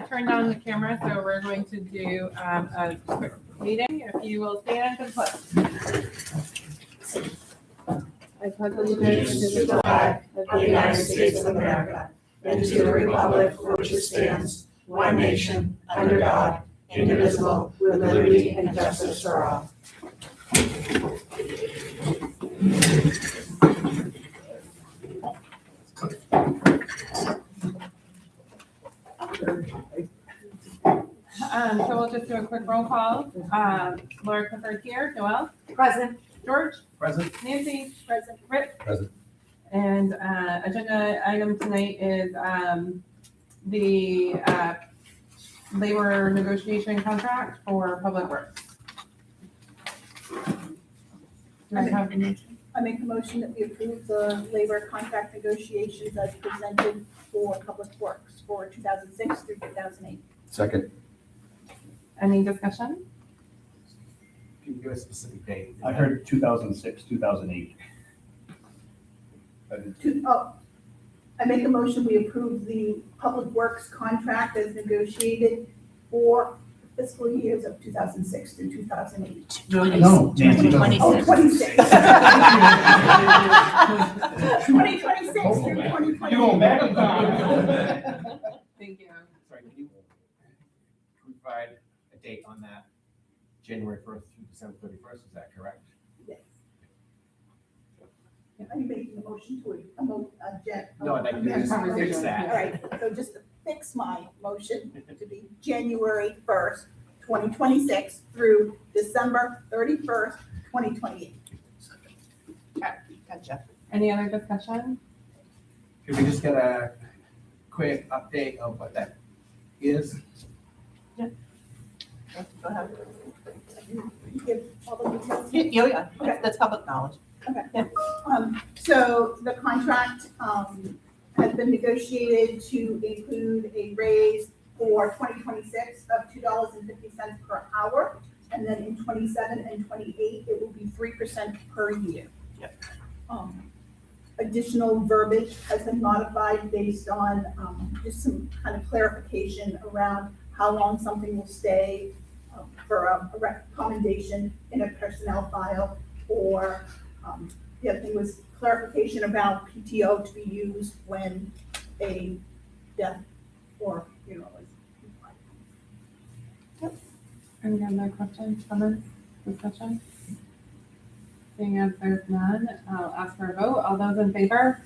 turned on the camera, so we're going to do a quick meeting. If you will stand and put. I pledge allegiance to the flag of the United States of America and to the republic for which it stands, one nation, under God, indivisible, with liberty and justice for all. So we'll just do a quick roll call. Laura Clifford here. Joelle? Present. George? Present. Nancy? Present. Rick? Present. And agenda item tonight is the labor negotiation contract for Public Works. I make a motion that we approve the labor contract negotiations as presented for Public Works for 2006 through 2008. Second. Any discussion? Can you give a specific date? I heard 2006, 2008. I make a motion we approve the Public Works contract as negotiated for fiscal years of 2006 through 2008. No, Nancy doesn't. Oh, 26. 2026 through 2028. You're going back in time. Thank you. Sorry, can you provide a date on that? January 1st through December 31st, is that correct? Yes. Are you making a motion to No, I'd like to just fix All that. right, so just to fix my motion to be January 1st, 2026 through December 31st, 2028. Gotcha. Any other discussion? Can we just get a quick update of what that is? Go ahead. You give all the details? Yeah, Okay. that's public knowledge. So the contract has been negotiated to include a raise for 2026 of $2.50 per hour. And then in 27 and 28, it will be 3% per year. Yep. Additional verbiage has been modified based on just some kind of clarification around how long something will stay for a recommendation in a personnel file, or the other thing was clarification about PTO to be used when a death or funeral is required. Any other questions, comments, discussion? Seeing as there's none, I'll ask for a vote. All those in favor?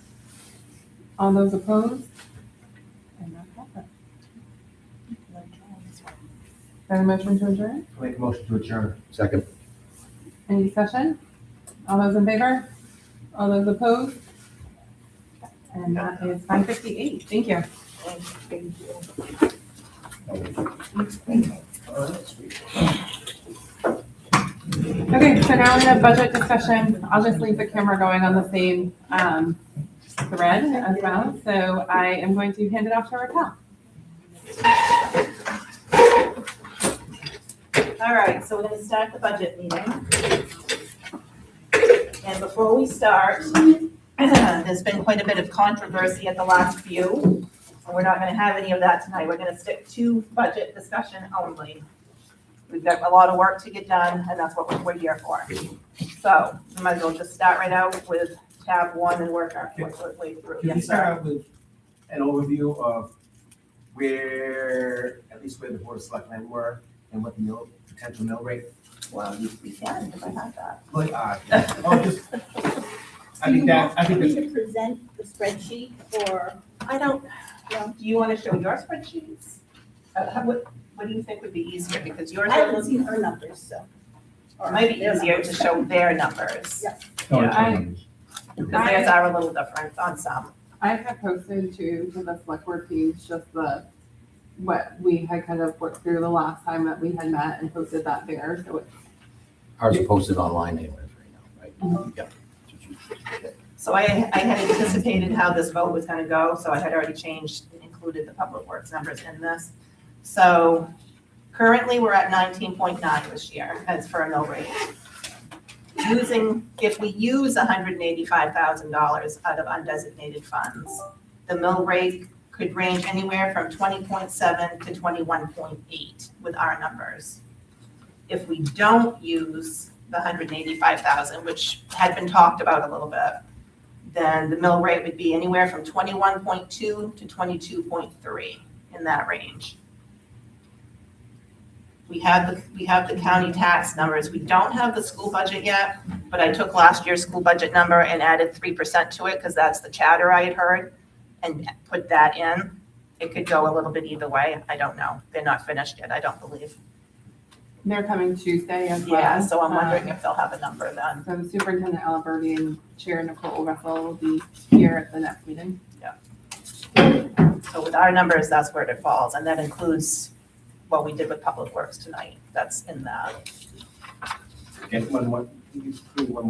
All those opposed? And that passes. Got a motion to adjourn? I'll make a motion to adjourn. Second. Any discussion? All those in favor? All those opposed? And that is 5:58. Thank you. Okay, so now in a budget discussion, I'll just leave the camera going on the same thread as well. So I am going to hand it off to Raquel. All right, so we're gonna start the budget meeting. And before we start, there's been quite a bit of controversy at the last few. And we're not gonna have any of that tonight. We're gonna stick to budget discussion only. We've got a lot of work to get done, and that's what we're here for. So we might as well just start right out with tab 1 and work our way through. Can we Yes, sir. start out with an overview of where, at least where the Board of Selectmen were and what the potential mill rate? Well, we can, if I have that. Like, I think Do you that's, want me to present the spreadsheet, or? I don't, No. do you want to show your spreadsheets? What do you think would be easier? Because yours I are a haven't little, seen her numbers, so. it might be easier to show their numbers. Yeah. No, Yeah, it's I- numbers. Because theirs are a little different on some. I have posted to the select board page just what we had kind of worked through the last time that we had met and posted that there. So it's Ours are posted online anyways right now, right? Yeah. So I had anticipated how this vote was gonna go, so I had already changed, included the public works numbers in this. So currently, we're at 19.9 this year as for a mill rate. If we use $185,000 out of undesignated funds, the mill rate could range anywhere from 20.7 to 21.8 with our numbers. If we don't use the 185,000, which had been talked about a little bit, then the mill rate would be anywhere from 21.2 to 22.3, in that range. We have the county tax numbers. We don't have the school budget yet, but I took last year's school budget number and added 3% to it because that's the chatter I had heard, and put that in. It could go a little bit either way. I don't know. They're not finished yet, I don't believe. They're coming Tuesday as well. Yeah, so I'm wondering if they'll have a number then. So Superintendent Aliberti and Chair Nicole Russell will be here at the next meeting. So with our numbers, that's where it falls, and that includes what we did with Public Works tonight. That's in that. Get one more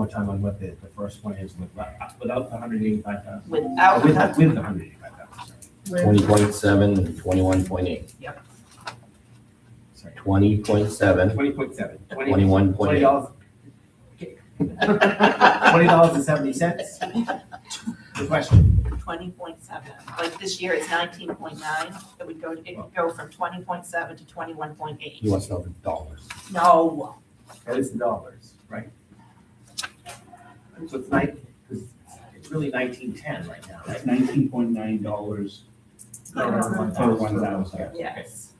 time on what the first one is without the 185,000. Without, With the 185,000, sorry. 20.7 and 21.8. Yep. Sorry. 20.7, 20.7. $21.8. $20.70. The question. 20.7, like this year it's 19.9, it would go from 20.7 to 21.8. He wants to know the dollars. No, That is the dollars, right? So it's really 1910 right now, right? $19.9 per 1,000. yes,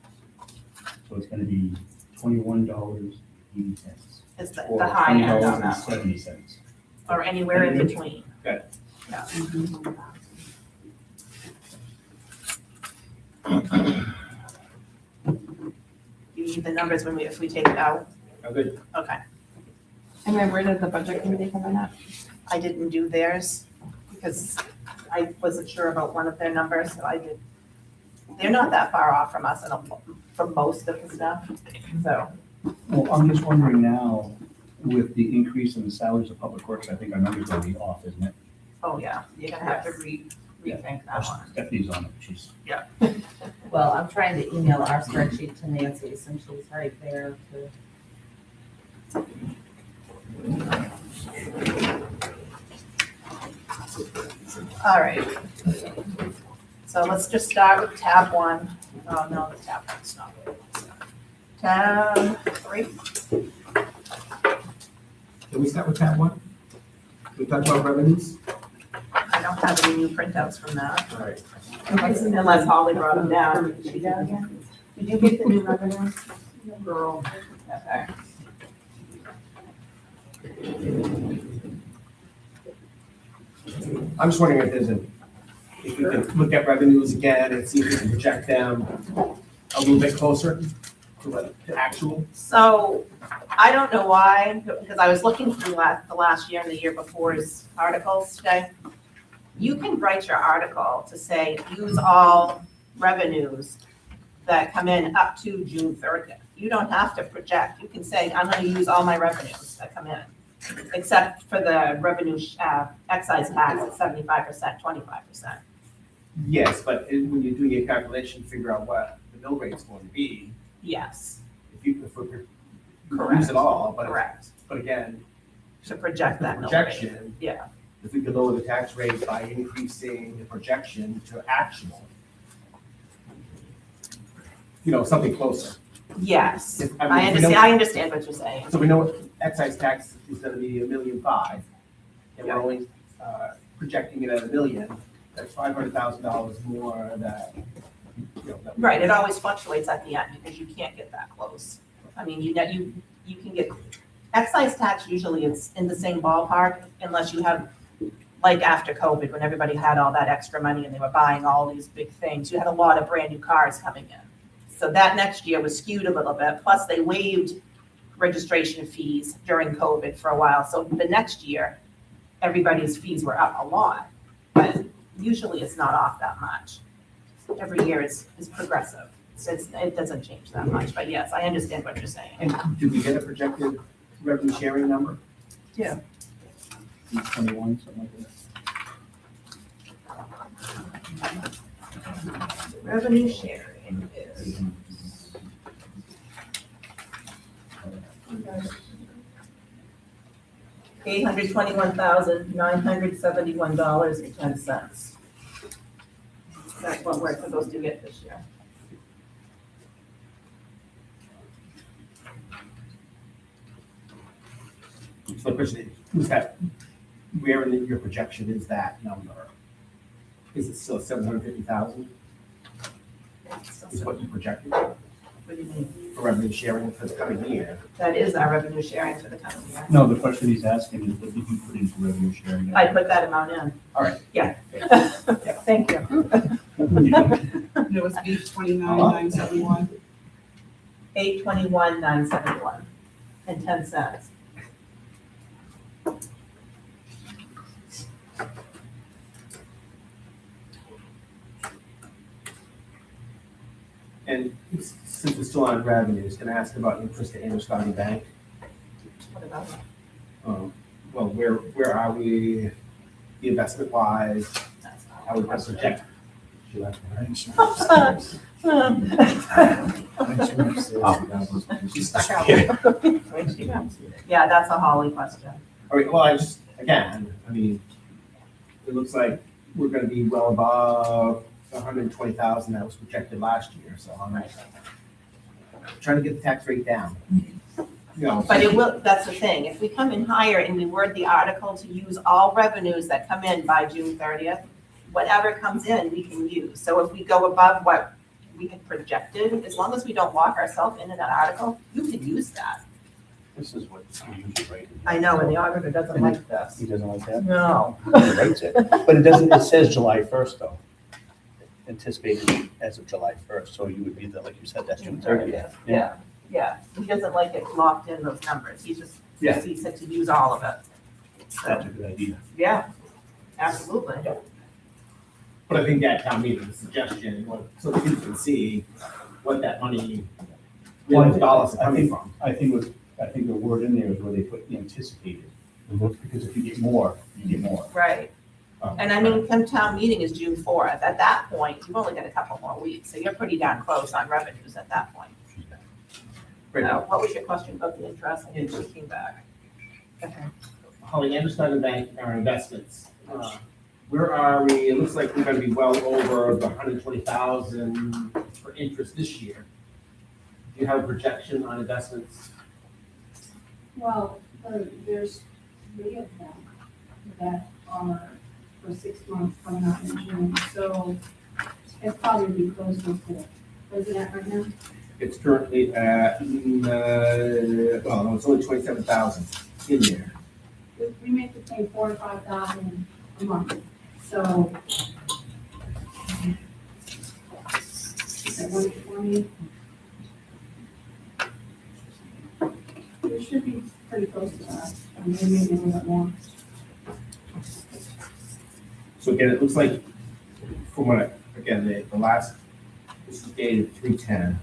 So it's gonna be $21.80. it's the Or high end on that, $20.70. or anywhere in between. Good. Yeah. You need the numbers if we take it out? Oh, good. Okay. And then where did the budget committee come in at? I didn't do theirs because I wasn't sure about one of their numbers, so I did. They're not that far off from us from most of the stuff, so. Well, I'm just wondering now, with the increase in the salaries of Public Works, I think our numbers will be off, isn't it? Oh, yeah, you're gonna have to rethink that one. Stephanie's on it, she's. Well, I'm trying to email our spreadsheet to Nancy since she's right there to. All right. So let's just start with tab 1. Oh, no, the tab 1's not good. Tab 3. Can we start with tab 1? Can we talk about revenues? I don't have any new printouts from that, All right. unless Holly brought them down. Did you get the new revenues? Girl. Okay. I'm just wondering if we could look at revenues again and see if we can project them a little bit closer to actual. So I don't know why, because I was looking through the last year and the year before's articles today. You can write your article to say, use all revenues that come in up to June 30th. You don't have to project. You can say, I'm going to use all my revenues that come in, except for the revenue excise tax at 75%, 25%. Yes, but when you're doing your calculation, figure out what the mill rate's going to be. Yes, If we Correct. use it all, but correct. But again, To project the that mill rate. projection, Yeah, if we could lower the tax rate by increasing the projection to actual, something closer. yes. If- I if we know- understand what you're saying. So we know excise tax is gonna be $1.5 million, and we're Yeah. only projecting it at $1 million. That's $500,000 more that, that we- Right, it always fluctuates at the end because you can't get that close. I mean, you can get, excise tax usually is in the same ballpark unless you have, like after COVID, when everybody had all that extra money and they were buying all these big things, you had a lot of brand new cars coming in. So that next year was skewed a little bit, plus they waived registration fees during COVID for a while. So the next year, everybody's fees were up a lot, but usually it's not off that much. Every year it's progressive, so it doesn't change that much, but yes, I understand what you're saying. And do we get a projected revenue sharing number? 21, something like that. Revenue sharing is. $821,971.10. That's what we're supposed to get this year. So the question is that, where in your projection is that number? Is it still 750,000 is what you projected What do you mean? for revenue sharing for the coming year? That is our revenue sharing for the coming year. No, the question he's asking is what did you put into revenue sharing? I put that amount in. All right. Yeah. Thank you. It was 829,971. 821,971 and 10 cents. And since we're still on revenues, can I ask about interest to Amherst County Bank? What about it? Well, where are we, the investment wise? That's not- How would I project? She left, right? She's stuck out. Yeah, that's a Holly question. All right, well, I mean, it looks like we're gonna be well above the 120,000 that was projected last year, so I'm trying to get the tax rate down. You know, But it will, that's the thing, if we come in higher and we word the article to use all revenues that come in by June 30th, whatever comes in, we can use. So if we go above what we had projected, as long as we don't lock ourselves into that article, you can use that. This is what he usually writes. I know, and the auditor doesn't like this. He doesn't like that? No. He writes it, but it doesn't, it says July 1st though. Anticipated as of July 1st, so you would be the, like you said, that's June 30th. Yeah, he doesn't like it locked in those numbers, he just Yeah. sees it to use all of it. That's a good idea. Yeah, absolutely. But I think at town meeting, the suggestion, so that people can see what that money, where those dollars are coming from. I think the word in there is where they put anticipated, because if you get more, you get more. Right, and I mean, come town meeting is June 4th, at that point, you've only got a couple more weeks, so you're pretty darn close on revenues at that point. Right Now, now, what was your question about the interest? I think it came back. Okay. Holly, Amherst County Bank, our investments, where are we? It looks like we're gonna be well over the 120,000 for interest this year. Do you have a projection on investments? Well, there's 3 of them that are for 6 months coming out in June, so it's probably be close to 4. What is it at right now? It's currently at, well, no, it's only 27,000 in there. We make between 4,000 to 5,000 a month, so. Is that 120? We should be pretty close to that, or maybe a little bit more. So again, it looks like, from what, the last, this is dated 3/10.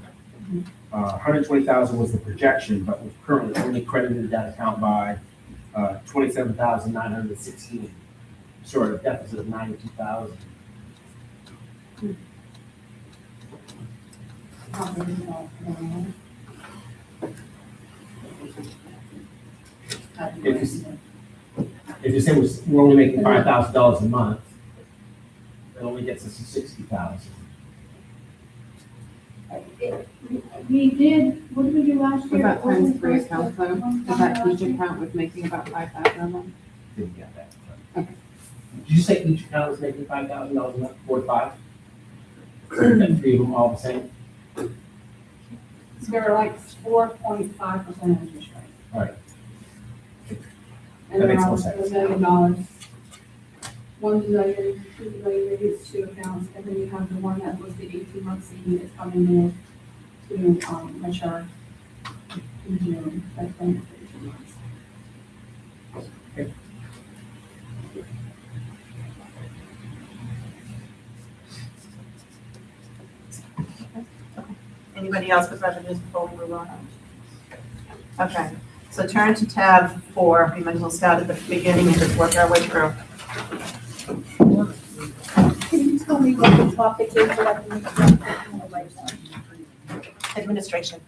120,000 was the projection, but we've currently only credited that account by 27,916, short of deficit of 92,000. Probably about, If you say we're only making $5,000 a month, it only gets us to 60,000. We did, what did we do last year? About times 3 accounts though, because that each account was making about 5,000 a month. Didn't get that. Okay. Did you say each account was making $5,000 a month, 4 to 5? And 3 of them all the same? They're like 4.5% interest rate. All right. And That they're makes all more sense. $1 million. One's $1 million, 2 million, it's 2 accounts, and then you have the one that was the 18-month CD that's coming in to mature in June, that's been for 18 months. Anybody else with revenues before we move on? Okay, so turn to tab 4, we might as well start at the beginning and just work our way through. Can you tell me what the topic is so I can make sure I'm taking the right one? Administration.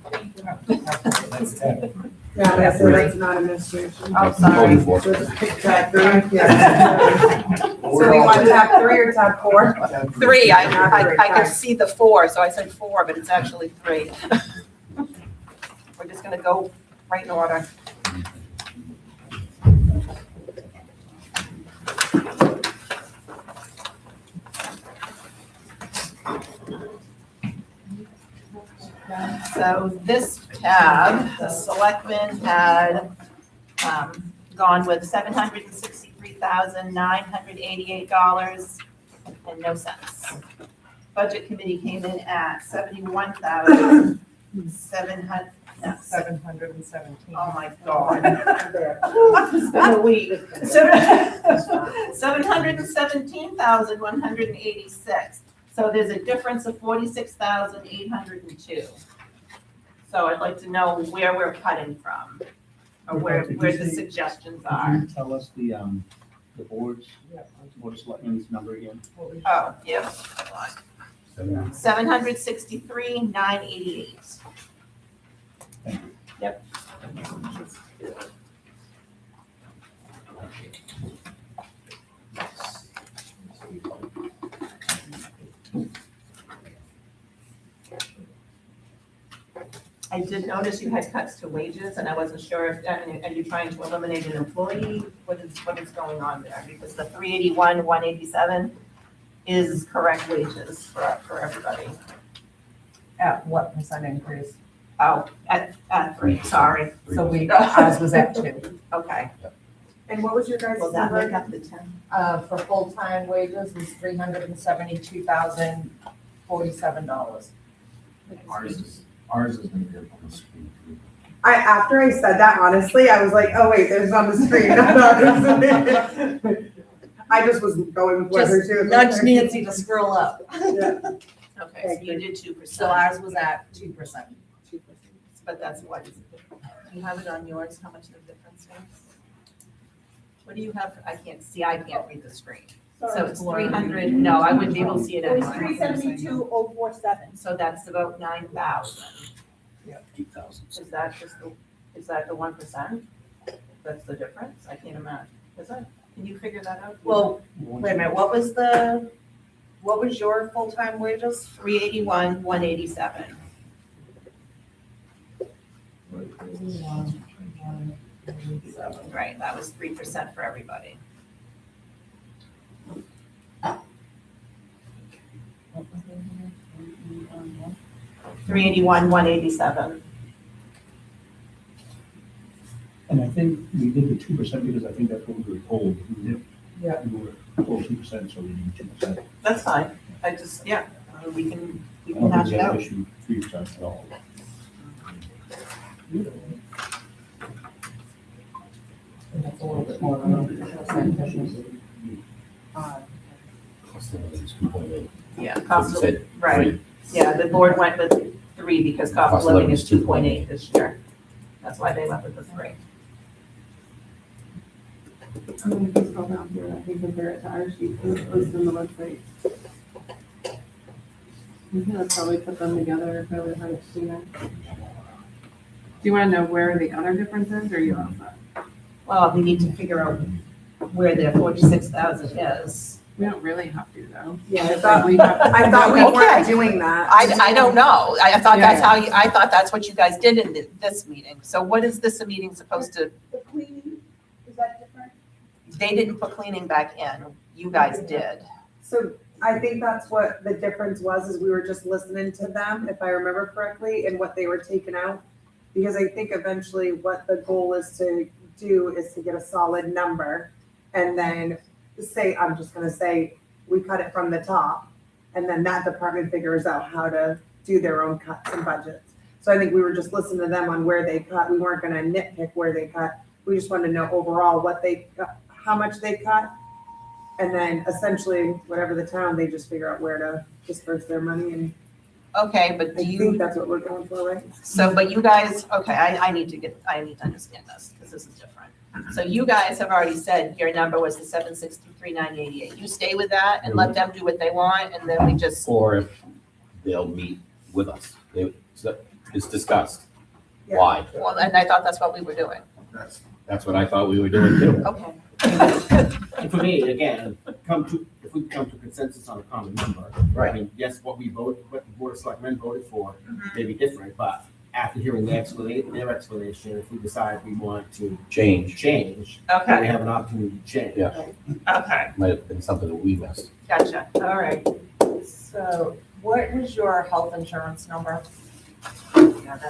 Yeah, that's not administration. Oh, sorry. 44. So just pick that through. Yeah. So we want tab 3 or tab 4? 3, I could see the 4, so I said 4, but it's actually 3. We're just gonna go right in order. So this tab, the selectmen had gone with $763,988 and no cents. Budget committee came in at 71,700. No, 717. oh my God. It's been a week. 717,186. So there's a difference of 46,802. So I'd like to know where we're cutting from, or where the suggestions are. Can you tell us the board of selectmen's number again? Oh, yeah. 763,988. Yep. I did notice you had cuts to wages, and I wasn't sure if, are you trying to eliminate an employee? What is going on there? Because the 381, 187 is correct wages for everybody. At what percent increase? Oh, at 3, sorry. So ours was at 2. Okay. And what was your guys' Will that make number? up the 10? For full-time wages was $372,047. Ours is gonna be up on the screen. After I said that, honestly, I was like, oh wait, there's on the screen. I just was going with what her Just she was. nudge Nancy to scroll up. Yeah. Okay, so you did 2%. So ours was at 2%. But that's what, you have it on yours, how much the difference is? What do you have? I can't see, I can't read the screen. So it's 300, no, I wouldn't be able to see it It was anyway. 372,047. So that's about 9,000. 8,000. Is that the 1%? That's the difference? I can't imagine. Is that, can you figure that out? Well, wait a minute, what was your full-time wages? 381, 187. Right, that was 3% for everybody. 381, 187. And I think we did the 2% because I think that's what we were told. Yeah. We were told 2%, so we need 2%. That's fine. I just, yeah, we can I don't hash think it we have out. an issue 3% at all. That's a little bit more than 1%. Cost of living is 2.8. Yeah, So cost we of, said right. 3. Yeah, the board went with 3 because cost of living is 2.8 this year. That's why they went with the 3. I'm gonna just scroll down here, I can compare it to our sheet, because it's listed on the website. Let's probably put them together if I would have seen it. Do you wanna know where the other difference is, or you all set? Well, we need to figure out where their 46,000 is. We don't really have to, though. Yeah, I It's thought, like we have to- I thought we Okay. weren't doing that. I don't know. I thought Yeah, that's how you, I thought that's what you guys did in this meeting. So what is this meeting supposed to, The cleaning, is that different? they didn't put cleaning back in. You guys did. So I think that's what the difference was, is we were just listening to them, if I remember correctly, and what they were taking out. Because I think eventually what the goal is to do is to get a solid number. And then say, I'm just gonna say, we cut it from the top. And then that department figures out how to do their own cuts and budgets. So I think we were just listening to them on where they cut. We weren't gonna nitpick where they cut. We just wanted to know overall what they, how much they cut. And then essentially, whatever the town, they just figure out where to disperse their money, and Okay, but I do you, think that's what we're going for, right? so, but you guys, okay, I need to understand this, because this is different. So you guys have already said your number was the 763,988. You stay with that and let them do what they want, and then we just, Or if they'll meet with us. It's discussed. Yeah. Why? well, and I thought that's what we were doing. That's what I thought we were doing too. Okay. And for me, again, if we come to consensus on a common number, I mean, yes, what the Board of Selectmen voted for may be different, but after hearing their explanation, if we decide we want to Change, change, then we Okay, have an opportunity to change. Yeah. okay, might have been something that we missed. gotcha. All right, so what was your health insurance number?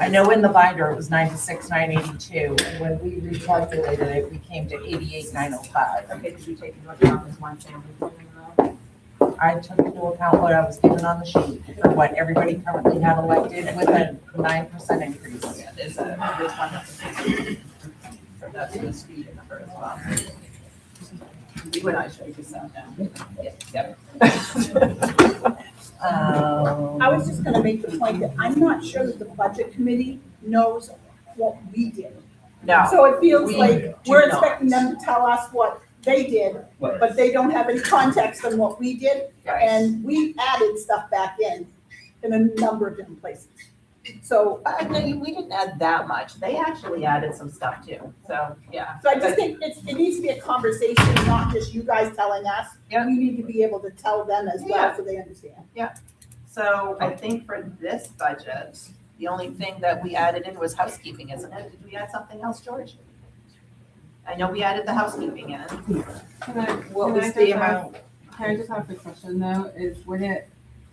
I know in the binder it was 96,982, and when we recalculated it, we came to 88,905. Okay, did you take into account this one family plan? I took into account what I was given on the sheet for what everybody currently had elected with a 9% increase. Yeah, there's one that's so that's the speed number as well. You and I should just sat down. Yep. I was just gonna make the point that I'm not sure that the budget committee knows what we did. No, So it feels we like do we're not. expecting them to tell us what they did, but they don't have any context on what we did. right. And we added stuff back in a number of different places. So, No, we didn't add that much. They actually added some stuff too, so, yeah. so I just think it needs to be a conversation, not just you guys telling us. Yeah. We need to be able to tell them as Yeah. well, so they understand. So I think for this budget, the only thing that we added in was housekeeping, isn't it? Did we add something else, George? I know we added the housekeeping in. What Can was I the just amount? Can I just have a question though, is would it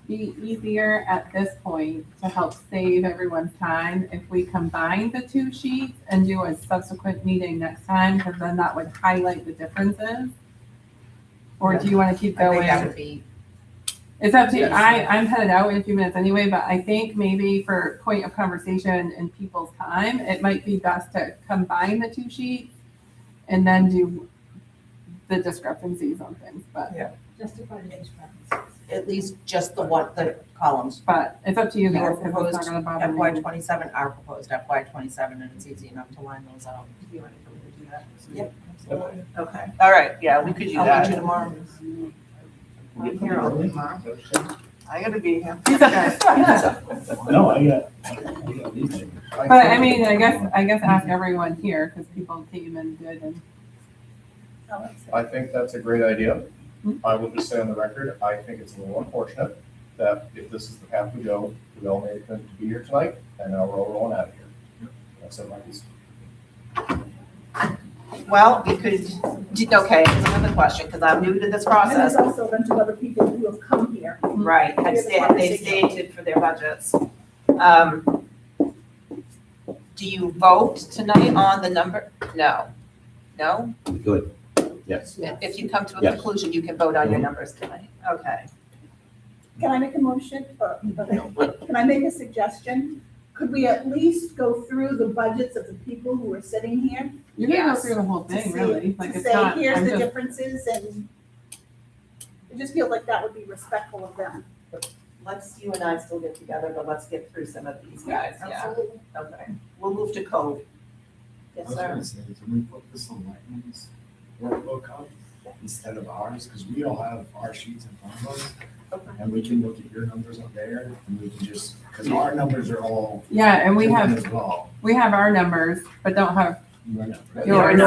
be easier at this point to help save everyone's time if we combine the two sheets and do a subsequent meeting next time, because then that would highlight the differences? Or do you want to keep I think going? that would be, It's up to you. Yes. I'm headed out in a few minutes anyway, but I think maybe for point of conversation and people's time, it might be best to combine the two sheets and then do the discrepancies on things, but at least just the columns. it's up to you Your guys, because it's not proposed gonna bother FY me. 27, our proposed FY 27, and it's easy enough to line those out. Do you want to do that? Yep. Absolutely. Okay, all right, yeah, we could do I'll that. meet you tomorrow. I'm here all day tomorrow. I gotta be here. No, I got these. But I mean, I guess ask everyone here, because people came and did, and I think that's a great idea. I will just say on the record, I think it's a little unfortunate that if this is the path we go, we all made it to be here tonight, and now we're all rolling out of here. That's it, my piece. Well, we could, okay, here's another question, because I'm new to this And process. there's also a bunch of other people who have come here. Right, they stated for their budgets. Do you vote tonight on the number? No. No? Good, yes. If you come to a Yes. conclusion, you can vote on your numbers tonight. Okay. Can I make a motion? Can I make a suggestion? Could we at least go through the budgets of the people who are sitting here? you can go Yes. through the whole To thing, say- really, like To it's say, not, here's I'm the just, differences, and it just feels like that would be respectful of them. Let's, you and I still get together, but let's get through some of these guys, yeah. Absolutely. Okay, we'll move to code. Yes, I was sir. gonna say, can we put this on Lightning's workbook up instead of ours, because we all have our sheets in front of us. And we can look at your numbers up there, and we can just, because our numbers are all yeah, and we different have, as well. our numbers, but don't have Your numbers. yours.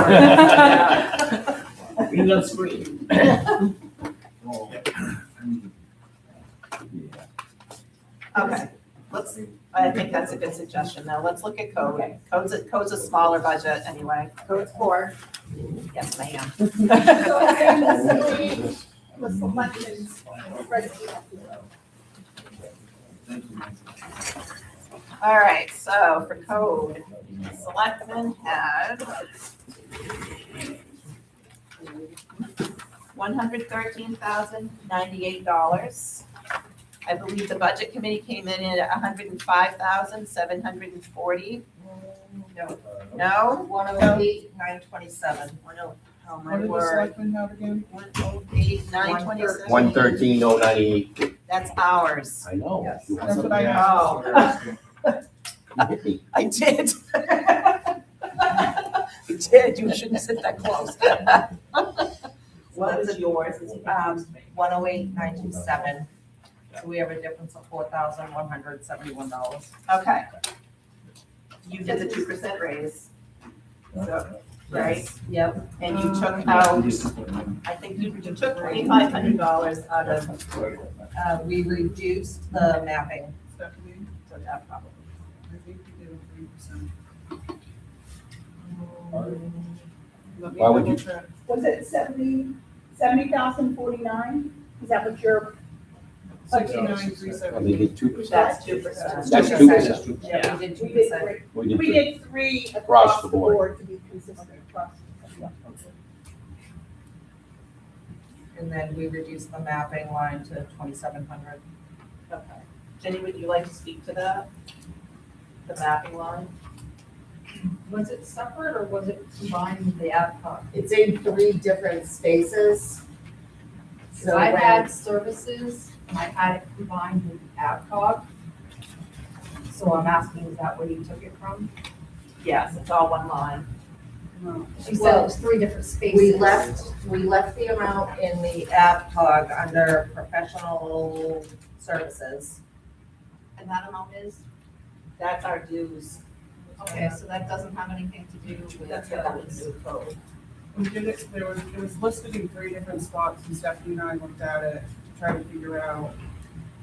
Read on screen. Well, Okay, let's, I think that's a good suggestion, now let's look at code. Code's a smaller budget anyway. Code's for. Yes, ma'am. The selections, spreadsheet. Thank you. All right, so for code, selectmen had $113,098. I believe the budget committee came in at $105,740. No? 108,927. Oh, my What did the word. selectmen have again? 108,927. 113,098. That's ours. I know. Yes. You want That's what I something? asked. You hit me. I did. You did, you shouldn't sit that close. What was yours? 108,927. So we have a difference of $4,171. Okay. You did the 2% raise. So, right? Yep, And you took out, I think you took $2,500 out of, we reduced the mapping. Stephanie, so that probably. I think you did a 3%. Let me Why would you- double check. Was it 70,049? Is that what you're, 69,370. Well, they did 2%. That's 2%. That's 2%. 2%. Yeah, we did we 2%. did We three, did we two. did three across the board to be consistent across. And then we reduced the mapping line to 2,700. Okay. Jenny, would you like to speak to that? The mapping line? Was it separate or was it combined with the AdCog? It's in 3 different spaces. So I had services, and I had it combined with AdCog. So I'm asking, is that where you took it from? Yes, it's all one line. No. She said it was 3 different spaces. We left the amount in the AdCog under professional services. And that amount is? That's our dues. Okay, so that doesn't have anything to do with. That's what that was code. We did it, it was listed in 3 different spots, and Stephanie and I looked at it to try to figure out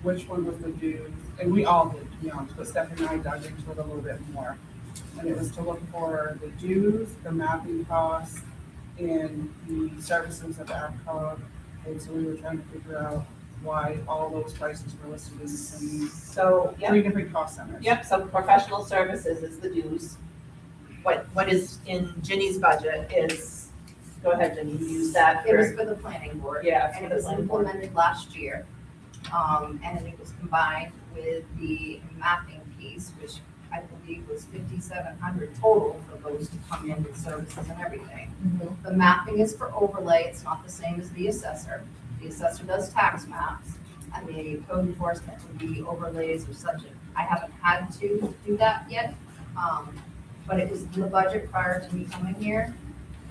which one was the dues, and we all did, to be honest, but Stephanie and I dug into it a little bit more. And it was to look for the dues, the mapping costs, and the services of AdCog. And so we were trying to figure out why all those prices were listed in the same, So, yep. 3 different cost centers. Yep, so professional services is the dues. What is in Ginny's budget is, go ahead, Ginny, you use that It was for, for the planning board. yeah, it's And for it the was planning board. implemented last year. And it was combined with the mapping piece, which I believe was 5,700 total for those to come in with services and everything. The mapping is for overlay, it's not the same as the assessor. The assessor does tax maps, and the code enforcement would be overlays or subject. I haven't had to do that yet, but it was in the budget prior to me coming here.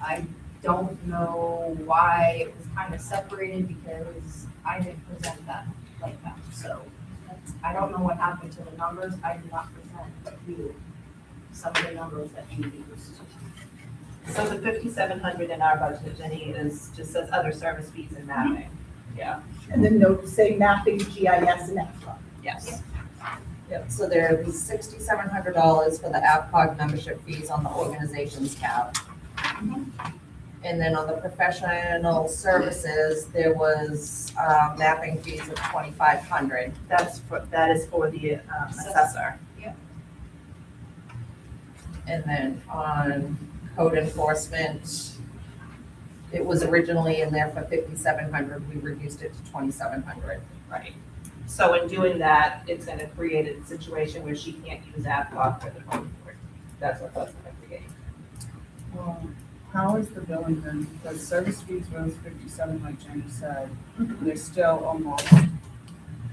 I don't know why it was kind of separated, because I didn't present that like that, so I don't know what happened to the numbers. I did not present you some of the numbers that you used. So the 5,700 in our budget, Jenny, is, just says other service fees and mapping. Yeah, And then note to say mapping, GIS, and AdCog. yes. Yep, so there was $6,700 for the AdCog membership fees on the organizations tab. And then on the professional services, there was mapping fees of 2,500. That is for the assessor. And then on code enforcement, it was originally in there for 5,700, we reduced it to 2,700. Right. So in doing that, it's gonna create a situation where she can't use AdCog for the planning board. That's what that's gonna create. How is the billing then? Because service fees was 57, like Jenny said. There's still almost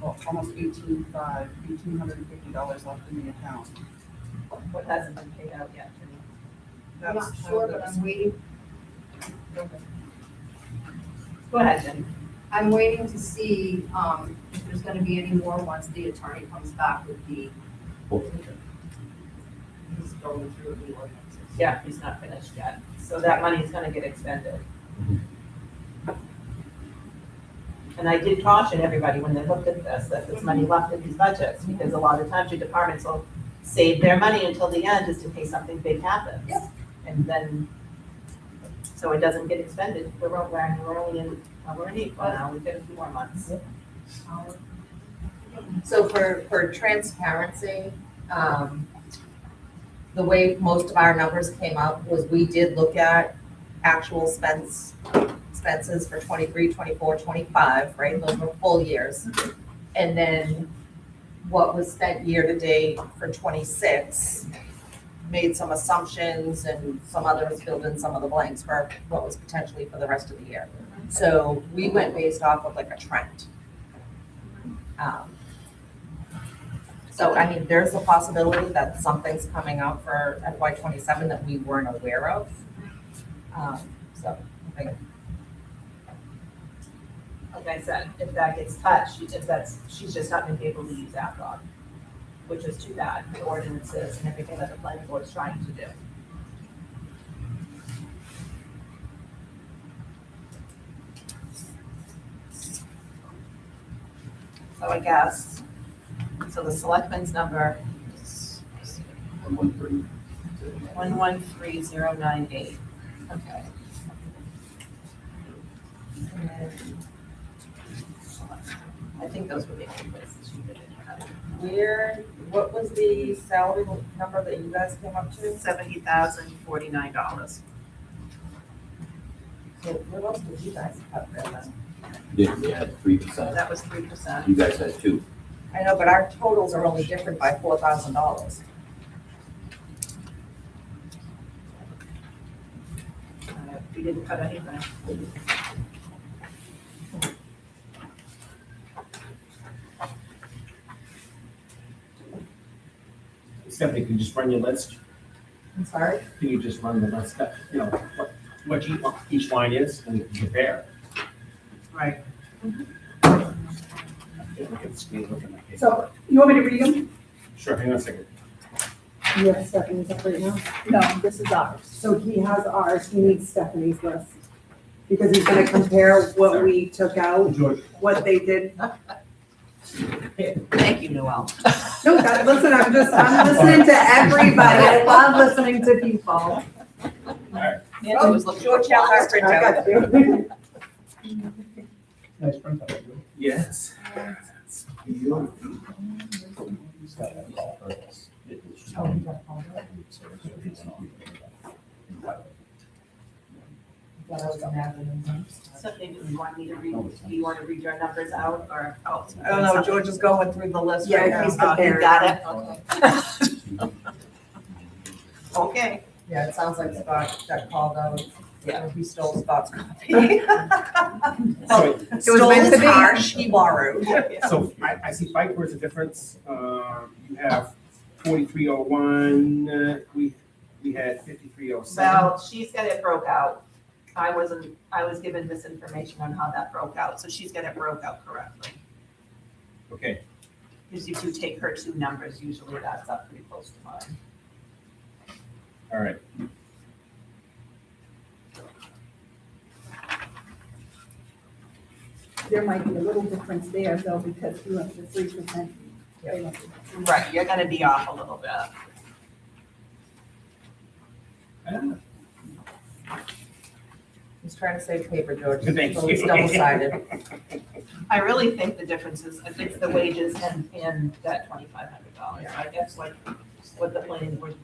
$1,850 left in the account. What hasn't been paid out yet, Jenny? I'm not sure, but I'm waiting, Go ahead, Jenny. I'm waiting to see, if there's gonna be any more once the attorney comes back with the, he's going through the ordinances. Yeah, he's not finished yet. So that money's gonna get expended. And I did caution everybody when they looked at this, that there's money left in these budgets, because a lot of times your departments will save their money until the end just in case something big happens. Yep. And then, so it doesn't get expended. We're only in, we're in April now, we've got a few more months. So for transparency, the way most of our numbers came up was we did look at actual expenses for 23, 24, 25, right? Those were full years. And then what was spent year to date for 26, made some assumptions, and some others filled in some of the blanks for what was potentially for the rest of the year. So we went based off of like a trend. So, I mean, there's a possibility that something's coming out for FY '27 that we weren't aware of. So, I think, Like I said, if that gets touched, she's just not gonna be able to use AdCog, which is too bad, the ordinances and everything that the planning board's trying to do. I guess. So the selectmen's number is 113. 113098. Okay. And then, I think those were the only places you didn't have. What was the salary number that you guys came up to? $70,049. So what else did you guys cut there then? We had 3%. That was 3%. You guys had 2. I know, but our totals are only different by $4,000. We didn't cut anything. Stephanie, can you just run your list? I'm sorry? Can you just run the list, you know, what each line is and we can compare? Right. Look at the screen, look at my page. So, you want me to read them? Sure, hang on a second. You have Stephanie's up right now? No, this is ours. So he has ours, he needs Stephanie's list. Because he's gonna compare what we took out, George, what they did. Thank you, Noel. No, God, listen, I'm listening to everybody. I love listening to people. Nancy was looking for George, our I got you. Nice print out. yes. What I was imagining. Stephanie, do you want me to read, do you want to read your numbers out or? Oh, I don't know, George is going through the list Yeah, right now. he's Oh, you comparing. got it? Okay. Yeah, it sounds like Scott got called out. Yeah. He stole Scott's copy. So, Stole meant to is be. harsh, he borrowed. so I see 5 words of difference. You have 4301, we had 5307. Well, she's got it broke out. I was given misinformation on how that broke out, so she's got it broke out correctly. Okay, Because if you take her 2 numbers, usually that's up pretty close to mine. all right. There might be a little difference there though, because you have the 3%. Right, you're gonna be off a little bit. He's trying to save paper, George. Thank So it's you. double-sided. I really think the difference is, I think the wages and that $2,500. I guess like what the planning board,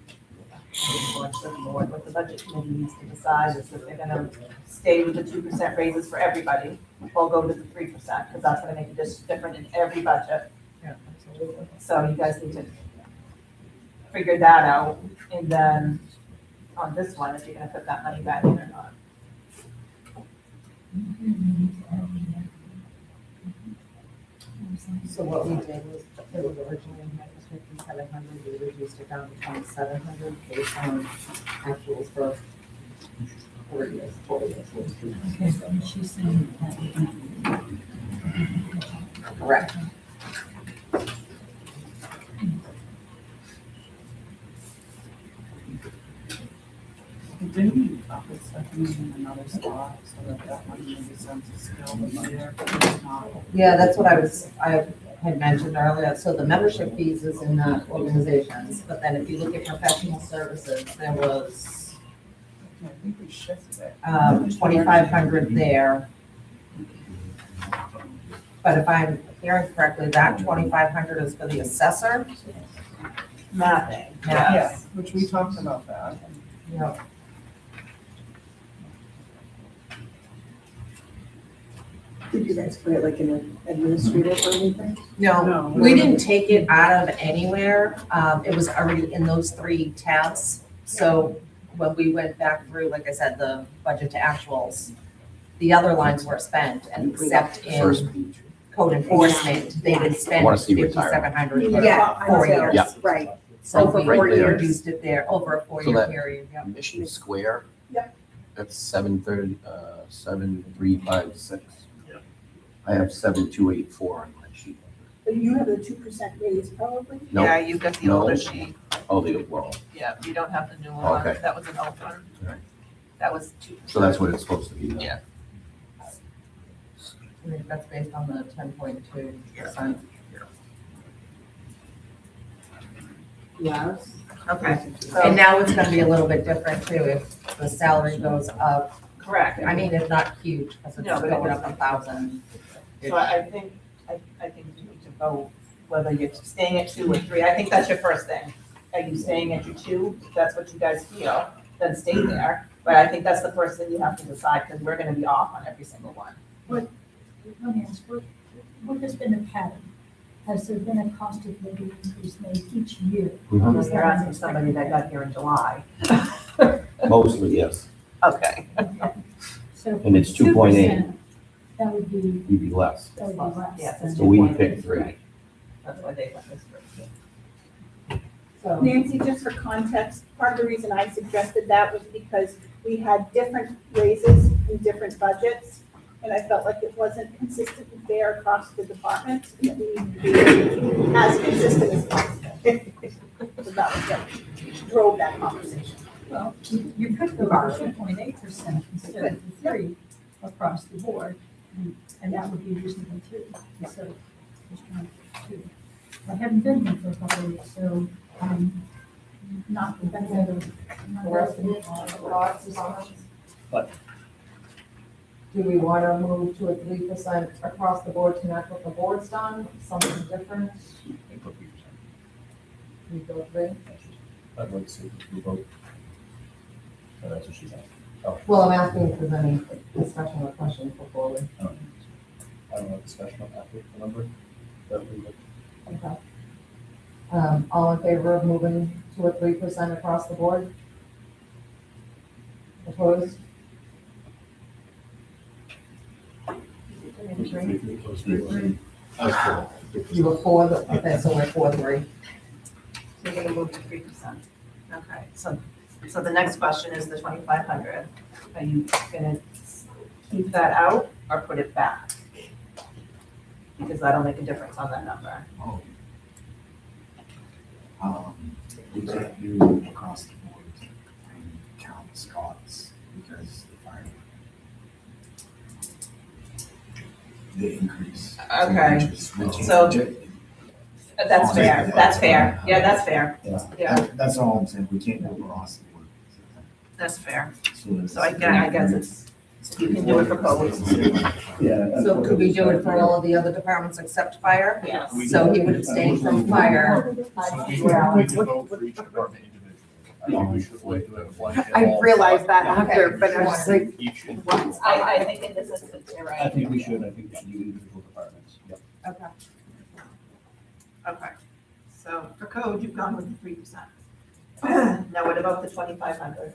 what the budget committee needs to decide is if they're gonna stay with the 2% raises for everybody, or go to the 3%, because that's gonna make it just different in every budget. Yeah, absolutely. So you guys need to figure that out, and then on this one, if you're gonna put that money back in or not. So what we did was, it was originally 5,700, we reduced it down to 2,700 based on actuals for 4 years, 4 years. Correct. Didn't we up with Stephanie in another spot so that money makes sense to scale the budget? It's not. Yeah, that's what I had mentioned earlier. So the membership fees is in the organizations, but then if you look at professional services, there was I think we shifted it. 2,500 there. But if I'm hearing correctly, that 2,500 is for the assessor. Mapping. Yeah. Which we talked about that. Yeah. Did you guys put it like in an administrative or anything? No, we didn't take it out of anywhere. It was already in those 3 tabs. So when we went back through, like I said, the budget to actuals, the other lines were spent, and except First in page. code enforcement, they didn't spend Wanna see retirement. 5,700 for Yeah, 4 I know. years. Yeah. Right. So Over we 4 years. reduced it there over a 4-year that- period. Yep. Mission Square. Yep. That's 7356. I have 7284 on my sheet. But you have the 2% raise probably? No, Yeah, you've got the No. older sheet. oh, the, well, Yeah, you don't have the new one. Okay. That was an old one. Right. That was 2%. so that's what it's supposed to be. Then. Yeah. I think that's based on the 10.2%. Yes. Okay, so, And now it's gonna be a little bit different too if the salary goes up. correct. I mean, it's not huge because it's No, but going it's- up 1,000. So I think you need to vote whether you're staying at 2 or 3. I think that's your first thing. Are you staying at your 2? If that's what you guys feel, then stay there. But I think that's the first thing you have to decide, because we're gonna be off on every single one. Let me ask, what has been a pattern? Has there been a cost of living increase made each year? Unless you're asking somebody that got here in July. Mostly, yes. Okay. So And it's 2.8. 2%, that would be, We'd be less. that would be less. Yes, than- it's So we picked 3. That's why they went this first. So, Nancy, just for context, part of the reason I suggested that was because we had different raises in different budgets, and I felt like it wasn't consistent and fair across the departments, and that we need to be as consistent as possible. So that was what drove that conversation. Well, you could go to 2.8% instead of the 3 across the board, and that would be reasonable too, instead of just trying to. I haven't been here for a couple of weeks, so I'm not the benefit of. do we want to move to a 3% across the board to match what the board's done, something different? We go 3? I'd like to see we vote. So that's what she's asking. Oh, Well, I'm asking if there's any discussion or questions before we. I don't know, discussion on that, the number that we would. Okay. All in favor of moving to a 3% across the board? Opposed? You were for the, okay, so we're 4-3. So you're gonna move to 3%. Okay, so the next question is the 2,500. Are you gonna keep that out or put it back? Because that'll make a difference on that number. We can't do across the board and count Scott's because the fire. The increase. Okay. Which is- So- That's fair, that's fair. Yeah, that's fair. Yeah, That's all I'm saying, we can't go across the board. that's fair. it's- So I guess it's, you can do it for both. Yeah. So could we do it for all of the other departments except fire? Yes. So he would abstain from fire. So we can vote for each department individually. I think we should like do a blanket. I realized that after, Okay. but I was like, Each individual. I think in this instance, you're I right. think we should do individual departments. Yep. okay. Okay, so for code, you've gone with the 3%. Now what about the 2,500?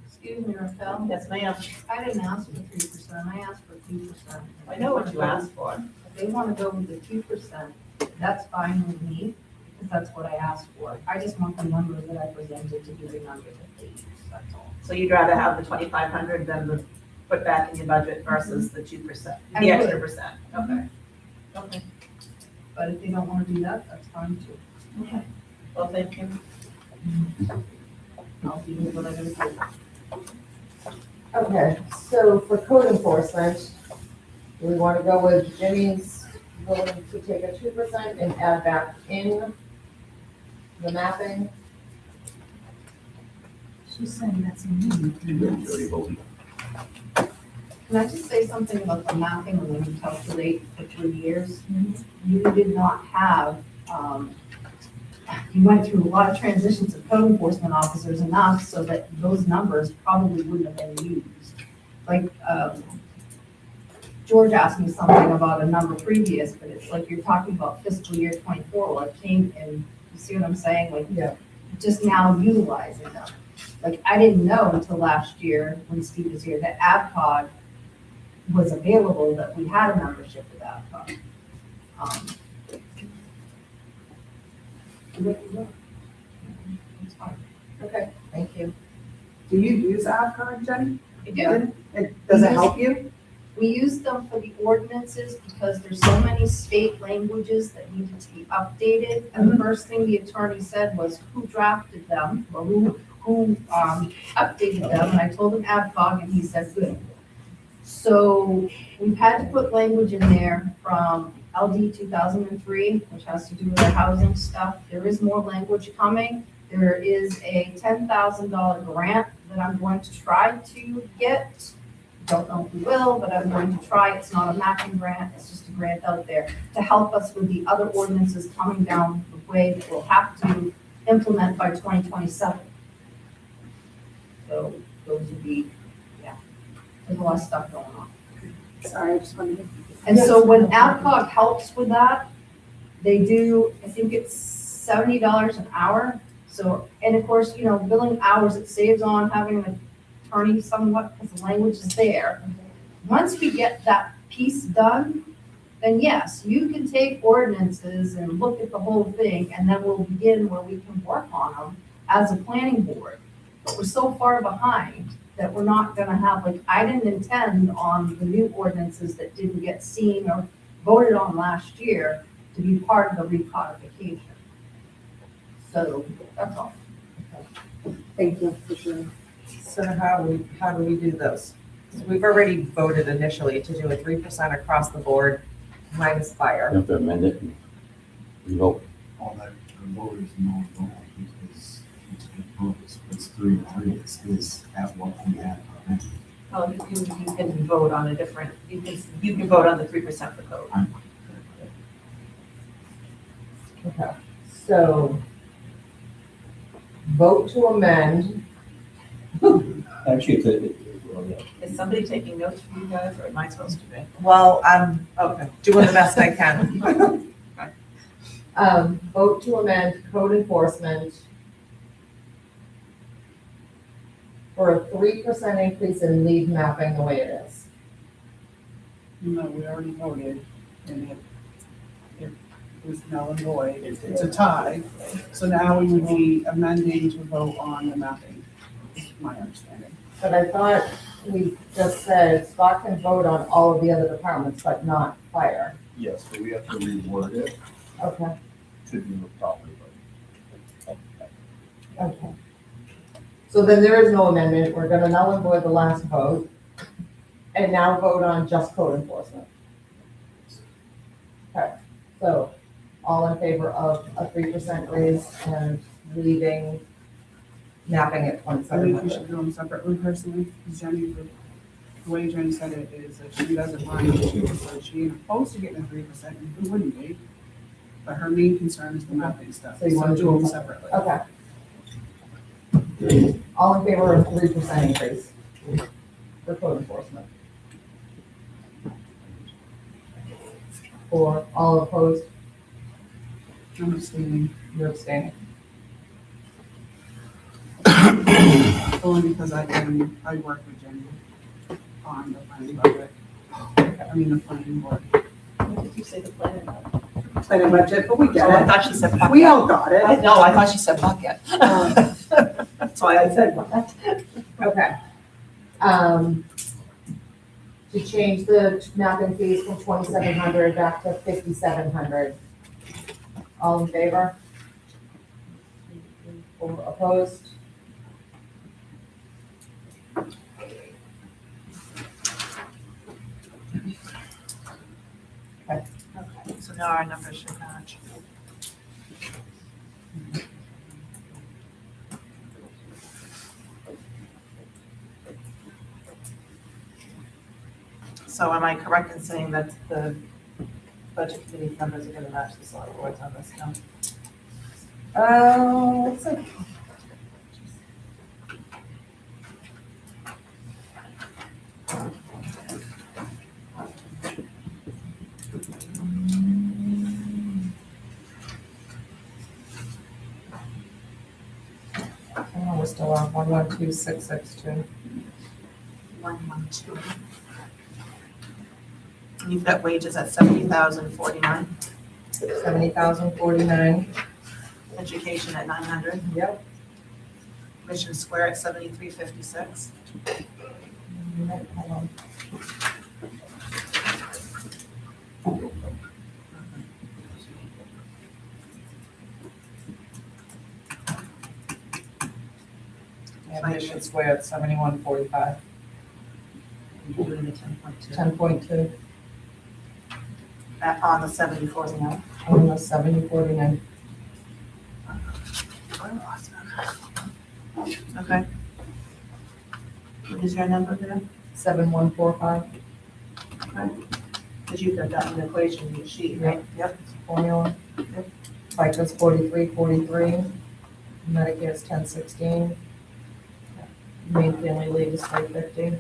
Excuse me, Raquel, Yes, ma'am. I didn't ask for 3%, I asked for 2%. I know what you asked for. If they want to go with the 2%, that's fine with me, because that's what I asked for. I just want the numbers that I presented to be the numbers that they use, that's all. So you'd rather have the 2,500 than the put back in your budget versus the 2%, I the would. extra percent? Okay. Okay, But if they don't want to do that, that's fine too. okay. Well, thank you. I'll do what I gotta do. Okay, so for code enforcement, do we want to go with Jimmy's willing to take a 2% and add back in the mapping? She's saying that's a need. You already voted. Can I just say something about the mapping when you calculate for 3 years? You did not have, you went through a lot of transitions of code enforcement officers enough so that those numbers probably wouldn't have been used. Like, George asked me something about a number previous, but it's like you're talking about fiscal year 24, well, it came in, you see what I'm saying? Like, Yeah. just now utilizing them. Like, I didn't know until last year, when Steve was here, that AvCog was available, that we had a membership with AvCog. It's fine. Okay, thank you. Do you use AvCog, Jenny? Yeah. Does it help you? We use them for the ordinances because there's so many state languages that needed to be updated. And the first thing the attorney said was who drafted them, or who updated them, and I told him AvCog, and he said good. So we've had to put language in there from LD 2003, which has to do with our housing stuff. There is more language coming. There is a $10,000 grant that I'm going to try to get. Don't know if we will, but I'm going to try. It's not a matching grant, it's just a grant out there to help us with the other ordinances coming down the way that we'll have to implement by 2027. So those would be, yeah, there's a lot of stuff going on. Sorry, I just wanted to. And so when Adcock helps with that, they do, I think it's $70 an hour. So, and of course, you know, billing hours, it saves on having an attorney somewhat, because the language is there. Once we get that piece done, then yes, you can take ordinances and look at the whole thing, and then we'll begin where we can work on them as a planning board. But we're so far behind that we're not gonna have, like, I didn't intend on the new ordinances that didn't get seen or voted on last year to be part of the recodification. So, that's all. Thank you for sure. So how do we do this? So we've already voted initially to do a 3% across the board minus You fire. have to amend it and revote. All that vote is no vote because it's 3-3, it's at what we had already. Well, you can vote on a different, you can vote on the 3% for code. Okay, so vote to amend. Actually, well, yeah. Is somebody taking notes for you guys, or am I supposed to be? Well, I'm doing the best I can. Vote to amend code enforcement for a 3% increase in lead mapping the way it is. No, we already voted, and it was null and void. It's a tie. So now we would be amending to vote on the mapping, is my understanding. But I thought we just said Scott can vote on all of the other departments, but not fire. Yes, but we have to reword it Okay, to do it properly. okay. So then there is no amendment. We're gonna null and void the last vote and now vote on just code enforcement. Okay, so all in favor of a 3% raise and leaving mapping at I think we 2,700. should do them separately personally, because Jenny, the way Jenny said it is that she doesn't mind, so she ain't opposed to getting a 3%, and who wouldn't be? But her main concern is the mapping stuff, So you want to do them do- separately. Okay. All in favor of 3% increase for code enforcement? Or all opposed? I'm abstaining, You're abstaining. only because I work with Jenny on the planning budget. I mean, the planning board. What did you say the plan? Planning budget, but we Oh, I thought she said bucket. We all got it. No, I thought she said bucket. That's why I said that. Okay. To change the mapping fees from 2,700 back to 5,700. All in favor? Or opposed? Okay, so now our numbers should match. So am I correct in saying that the budget committee numbers are gonna match the select boards on this now? Let's see. Oh, we're still on 112,662. 112. You've got wages at 70,049, 70,049. education at 900, Yep. Mission Square at 7356. Hold on. Yeah, Mission Square at 7145, You're doing the 10.2. 10.2. on the 7049. On the 7049. Okay. What is your number there? 7145. Because you've got that in the equation in your sheet, right? Yep. Formula. FICA's 4343. Medicare's 1016. Main family leave is 550.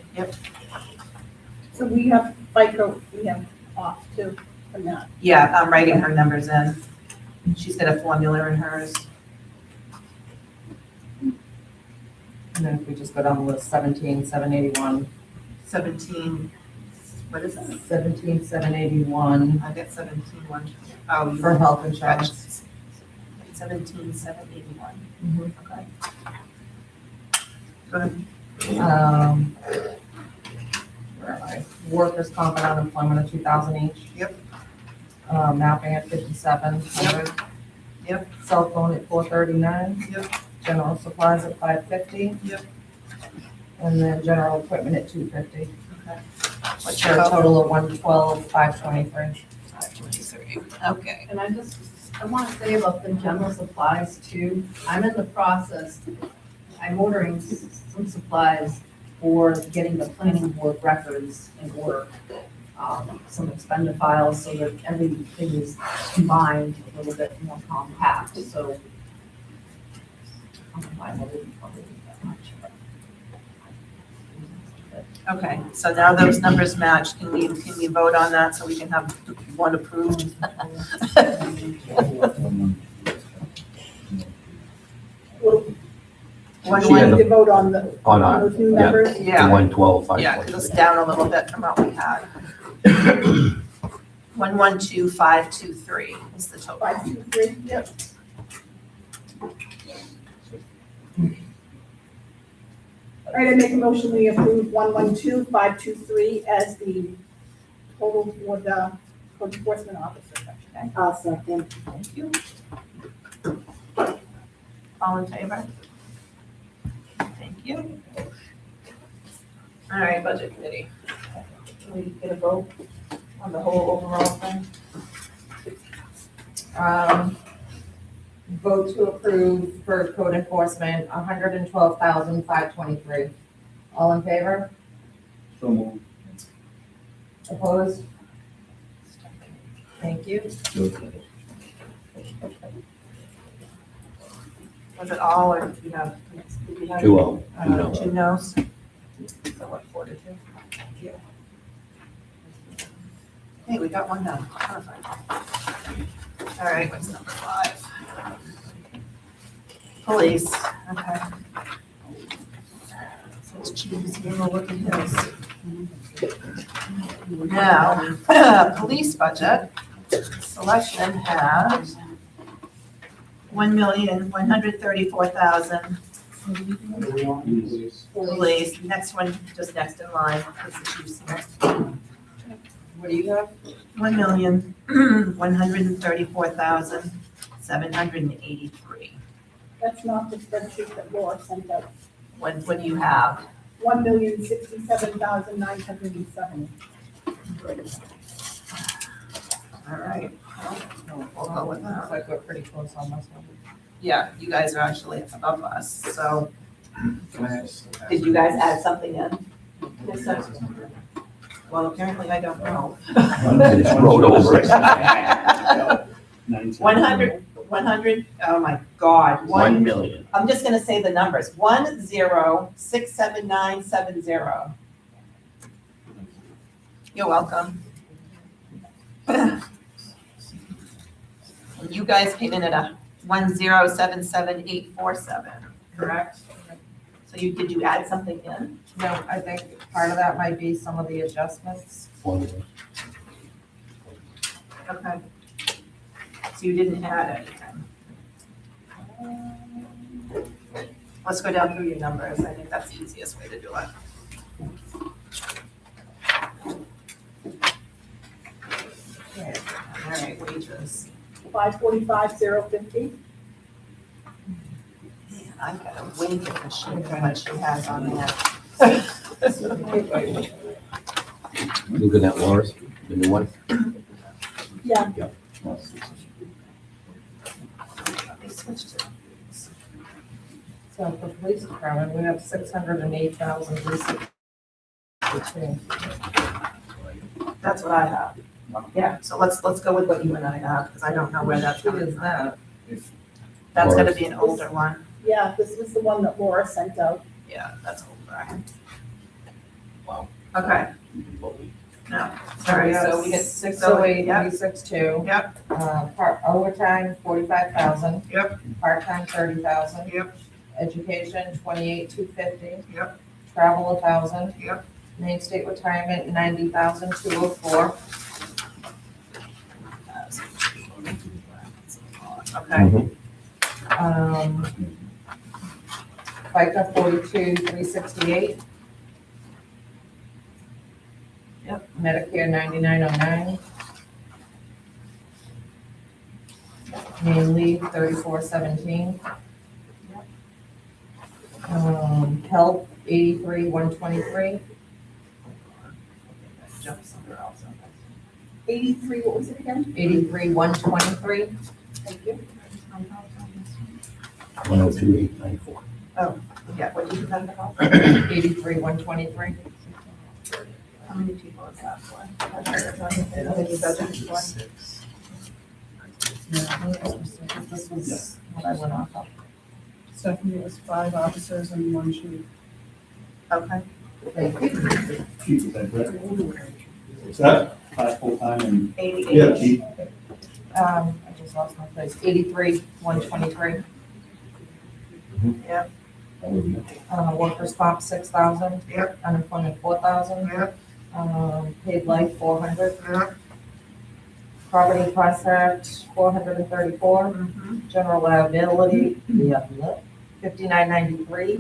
So we have FICA, we have off too from that. Yeah, I'm writing her numbers in. She's got a formula in hers. And then if we just go down the list, 17,781. 17, what is it? 17,781 I got 17, one. Oh, for health insurance. 17,781. Mhm. Okay. Go ahead. Where am I? Workers' comp and unemployment of 2,000 each. Yep. Mapping at 5,700. Yep. Cell phone at 439. Yep. General supplies at 550. Yep. And then general equipment at 250. Okay. What's your total of 112, 523? 523. Okay. And I want to say about the general supplies too. I'm in the process, I'm ordering some supplies for getting the planning board records in order. Some expended files so that everything is combined a little bit more compact, so. I wouldn't probably need that much, but- Okay, so now those numbers match. Can we vote on that so we can have one approved? Well, One, we She had need the- to vote on the, On on our, those new yeah, numbers. the yeah, 112, yeah, 523. because it's down a little bit from what we had. 112,523 is the total. 523, yep. All right, I make a motion, we approve 112,523 as the total for the code enforcement officer. I'll second. Thank you. All in favor? Thank you. All right, budget committee. Can we get a vote on the whole overall thing? Vote to approve for code enforcement, 112,523. All in favor? So moved. Opposed? Thank you. Was it all, or did you have? Did we have 2-0. 2-0. 2 no's? So what, 4 to 2? Yeah. Hey, we got one done. Perfect. All right, what's number 5? Police, okay. So let's choose here, we'll look at his. Now, police budget, selection has 1,134,000. Police, next one, just next in line, is the chief's next. What do you have? 1,134,783. That's not the spreadsheet that Laura sent out. What do you have? 1,067,970. All right. We'll go with that. Looks like we're pretty close on this one. Yeah, you guys are actually above us, so Can I ask? did you guys add something in? Yes, sir. Well, apparently I don't know. I just wrote over it. 100, oh my God. 1 million. I'm just gonna say the numbers, 1067970. You're welcome. And you guys came in at 1077847, correct? So did you add something in? No, I think part of that might be some of the adjustments. Formula. Okay. So you didn't add anything? Let's go down through your numbers. I think that's the easiest way to do it. Okay. All right, wages. 545,050. Man, I've got a wink at the sheet how much she has on there. Look at that, Laura's, the new one. Yeah. They switched it. So for police department, we have 608,362. That's what I have. Yeah, so let's go with what you and I have, because I don't know where that's What coming is from. that? That's gonna be an older one. Yeah, this was the one that Laura sent out. Yeah, that's older. Wow. Okay, What we- no, Sorry, sorry, so we get 608,362. Yep. Part overtime, 45,000. Yep. Part-time, 30,000. Yep. Education, 28,250. Yep. Travel, 1,000. Yep. Main state retirement, 90,204. okay, FICA, 42,368. Yep. Medicare, 9909. Main leave, 3417. Health, 83,123. jump somewhere else. 83, what was it again? 83,123. Thank you. 102,894. Yeah, what did you have about? 83,123. How many people is that for? How many budgets for? This was what I went off of. Stephanie, it was 5 officers and 1 chief. Okay, Thank you. Chief, is that correct? What's that? 5 full-time and. 88. Chief. I just lost my place. 83,123. Yep, That would be it. Workers' comp, 6,000. Yep. Unemployment, 4,000. yep, Paid life, 400. yep. Property contract, 434. Mhm. General liability, 5993.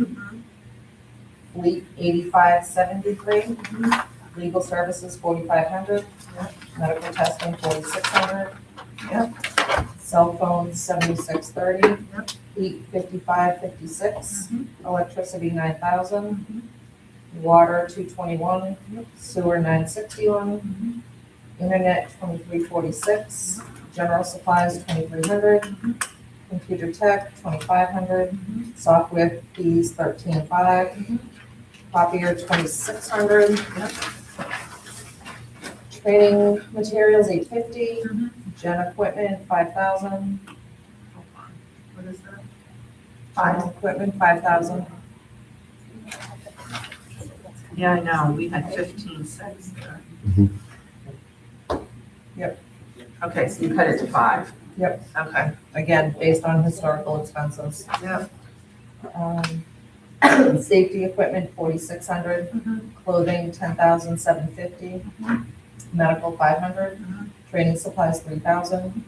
Fleet, 8573. Legal services, 4,500. Medical testing, 4,600. Yep. Cell phone, 7630. Yep. Heat, 5556. Mhm. Electricity, 9,000. Water, 221. Sewer, 961. Internet, 2346. General supplies, 2,300. Computer tech, 2,500. Software fees, 13,500. Copier, 2,600. Training materials, 850. Gen equipment, 5,000. What is that? Final equipment, 5,000. Yeah, I know, we had 15,600 there. Yep. Okay, so you cut it to 5. Yep. Okay, Again, based on historical expenses. yep. Safety equipment, 4,600. Clothing, 10,750. Medical, 500. Training supplies, 3,000.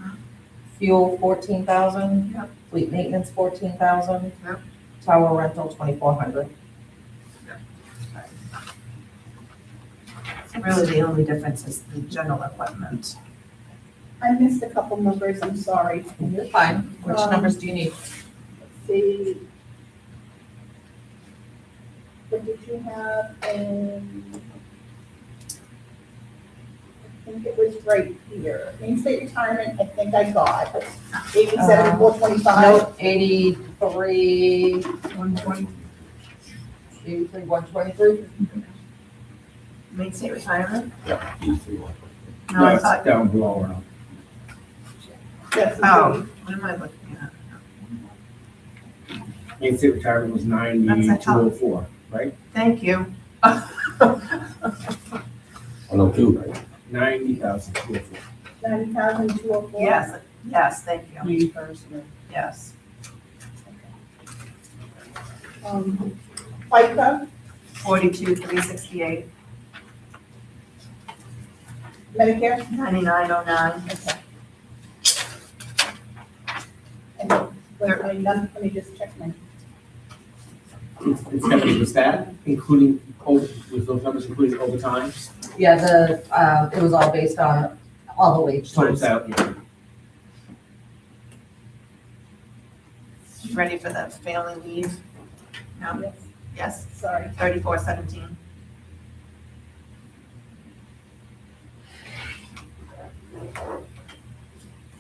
Fuel, 14,000. Yep. Fleet maintenance, 14,000. Yep. Tower rental, 2,400. Really, the only difference is the general equipment. I missed a couple numbers, I'm sorry. You're fine. Which numbers do you need? Let's see. What did you have in? I think it was right here. Main state retirement, I think I got 87,425. No, 83, 120. 83, 123. Main state retirement? Yep. 83,124. No, I it's thought, down below. That's oh, what am I looking at? Main state retirement was 90,204, right? Thank you. 102, right? 90,204. 90,204. Yes, yes, thank you, Me personally. yes. FICA, 42,368, Medicare, 9909. and let me just check my. It's definitely, was that including, was those numbers including overtime? Yeah, it was all based on all the wage Totals times. out, yeah. Ready for the family leave? No? Yes, Sorry. 3417.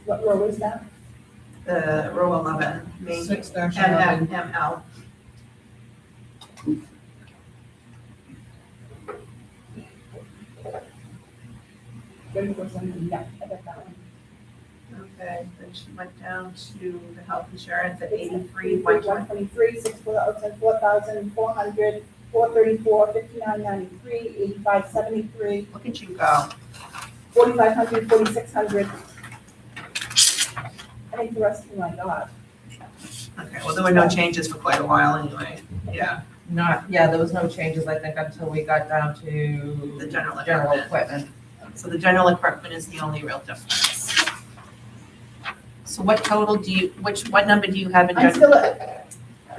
What row is that? The row 11, main, 6-11. ML. Yeah, I got that one. Okay, then she went down to the health insurance at 83, 123, 4,400, 434, 5993, 8573, Look at you go. 4,500, 4,600. I think the rest of them I got. Okay, well, there were no changes for quite a while anyway. Yeah, There was no changes, I think, until we got down to the general general equipment. equipment. So the general equipment is the only real difference. So what total do you, what number do you have in I'm general? still at,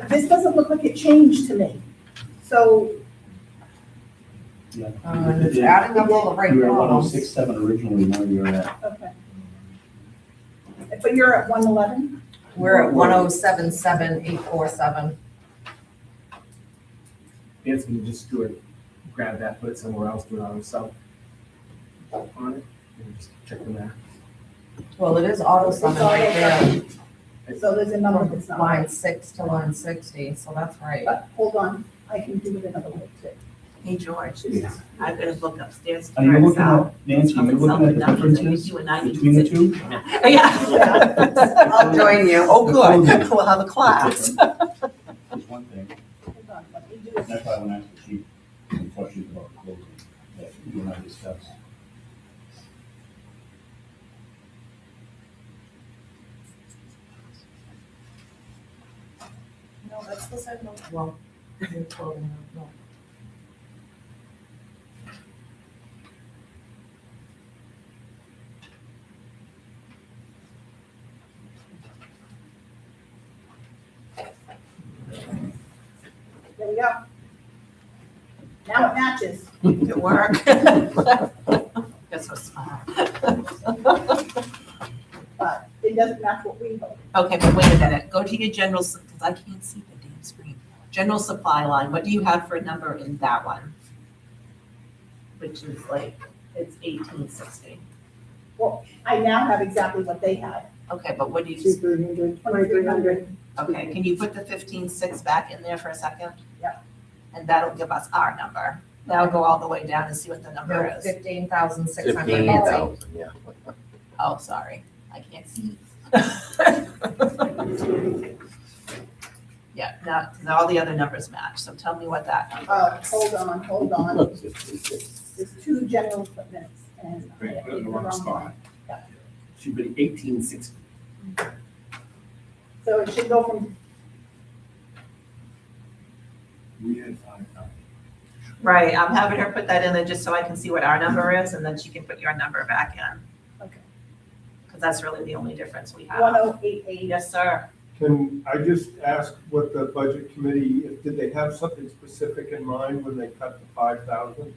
this doesn't look like it changed to me. So, Yeah. It's adding up all the right You were at columns. 106.7 originally, now you're at. okay. But you're at 111? We're at 107,747. Nancy can just do it, grab that, put it somewhere else, do it on himself. On it, and just check the math. Well, it is auto summon right there, So there's a number that's not line right. 6 to line 60, so that's right. But hold on, I can do it another way too. Hey, George, I've got a book upstairs. Are you looking at, Nancy, are you looking at the differences between the two? Yeah. I'll join you. Oh, good, we'll have a class. There's one thing, Hold on, let me do it. that's why I want to ask the chief some questions about closing that you and I discussed. No, that's the same one. Well, you're quoting, no. There we go. Now it matches. Good work. That's so smart. But it doesn't match what we voted. Okay, but wait a minute, go to your general, because I can't see the damn screen. General supply line, what do you have for a number in that one? Which is like, it's 1860. Well, I now have exactly what they had. Okay, but what do you, 2,300. okay, can you put the 15.6 back in there for a second? Yeah. And that'll give us our number. Now go all the way down and see what the number is. 15,600. 15,000, yeah. Oh, sorry, I can't see. Yeah, now all the other numbers match, so tell me what that number is. Hold on. There's two general equipments and. I Right, put it in the picked wrong one. spot. Yeah. Should be 1860. So it should go from, We had 5,000. Right, I'm having her put that in there just so I can see what our number is, and then she can put your number back in. okay, Because that's really the only difference we have. 1088. Yes, sir. Can I just ask what the budget committee, did they have something specific in mind when they cut the 5,000?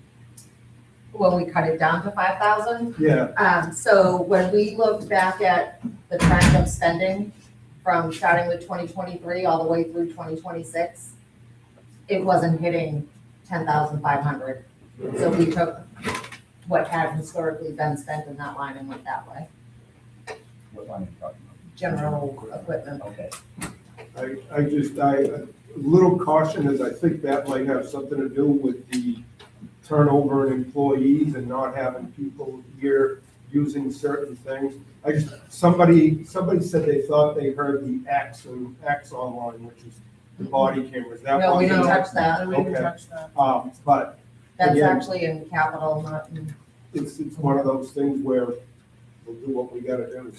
When we cut it down to 5,000, Yeah, so when we looked back at the trend of spending from starting with 2023 all the way through 2026, it wasn't hitting 10,500. So we took what had historically been spent in that line and went that way. What line are you talking General equipment. about? Okay. a little caution is I think that might have something to do with the turnover in employees and not having people here using certain things. Somebody said they thought they heard the Axon line, which is the body cameras. That No, we wasn't- didn't touch that. We didn't Okay. touch that. But That's Again. actually in capital, not in. it's one of those things where we'll do what we gotta do.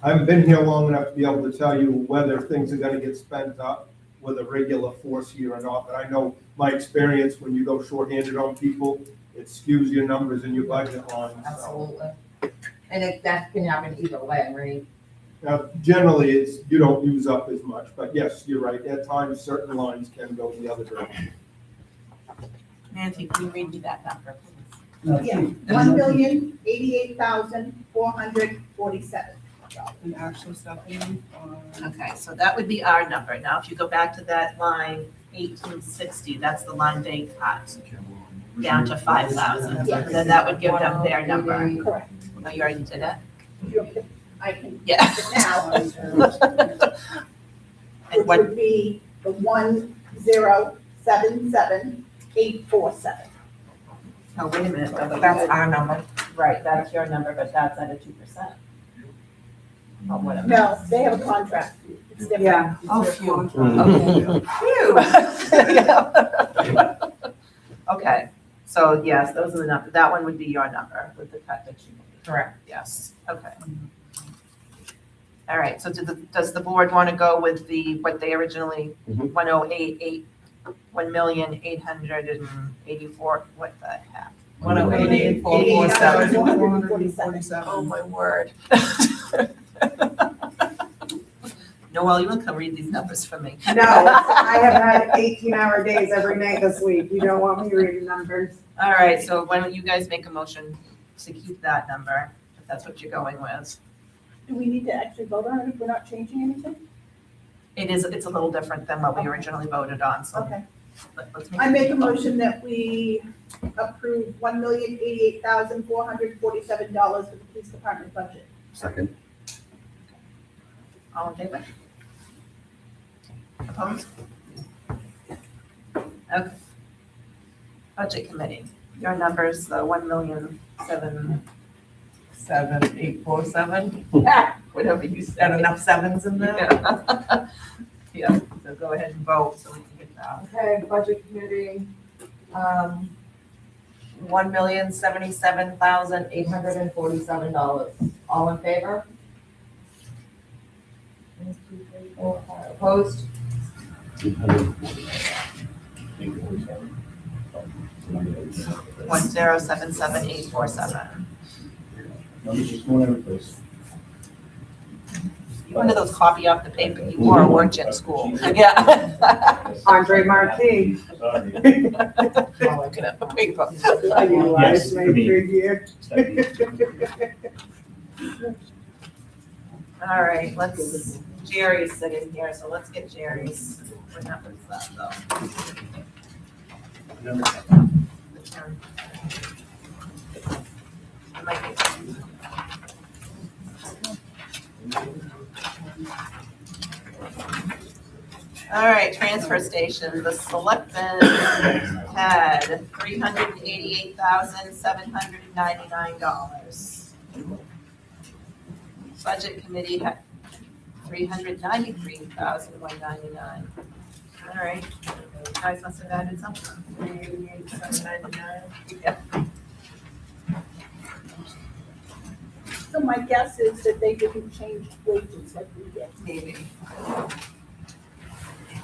I haven't been here long enough to be able to tell you whether things are gonna get spent up with a regular force here or not, but I know my experience, when you go shorthanded on people, it skews your numbers in your budget line, so. Absolutely. And that can happen either way, right? Now, generally, you don't use up as much, but yes, you're right, at times, certain lines can go the other direction. Nancy, can you read me that number, please? Yeah, 1,088,447. And actually, Stephanie, Okay, so that would be our number. Now, if you go back to that line 1860, that's the line they cut down to 5,000. Yes. Then that would give them their number. Correct. Oh, you already did it? I can Yeah. get it now, And which what, would be the 1077847. oh, wait a minute, no, but That's our number. right, that's your number, but that's at a 2%. Oh, whatever. No, they have a contract. It's different. Yeah. Oh, phew. Okay, so yes, those are the numbers. That one would be your number with the cut that you made. Correct. Yes, okay. All right, so does the board want to go with what they originally, 1,884, what the heck? 108,447. Oh, my word. Noel, you will come read these numbers for me. No, I have had 18-hour days every night this week. You don't want me reading numbers. All right, so why don't you guys make a motion to keep that number, if that's what you're going with. Do we need to actually vote on it if we're not changing anything? It's a little different than what we originally voted on, so Okay. let's I make a motion that we approve $1,088,447 for the police department budget. Second. All in favor? Opposed? Okay. Budget committee, your numbers, the 1,000,007, 7847. whatever you Got said. enough sevens in there? Yeah. Yeah, so go ahead and vote so we can get that. Okay, budget committee, $1,077,847. All in favor? 1, 2, 3, 4, 5. Opposed? 1,077,847. Just whatever, please. One of those copy off the paper you wore at work at school. Yeah. Andre Marquis. Looking at the paper. I utilized my third year. All right, Jerry's sitting here, so let's get Jerry's. What number is that though? Number 7. It might be- All right, transfer station, the selectmen had $388,799. Budget committee had $393,199. All right, you guys must have added something. 388,799. Yeah. So my guess is that they didn't change wages like we did. Maybe.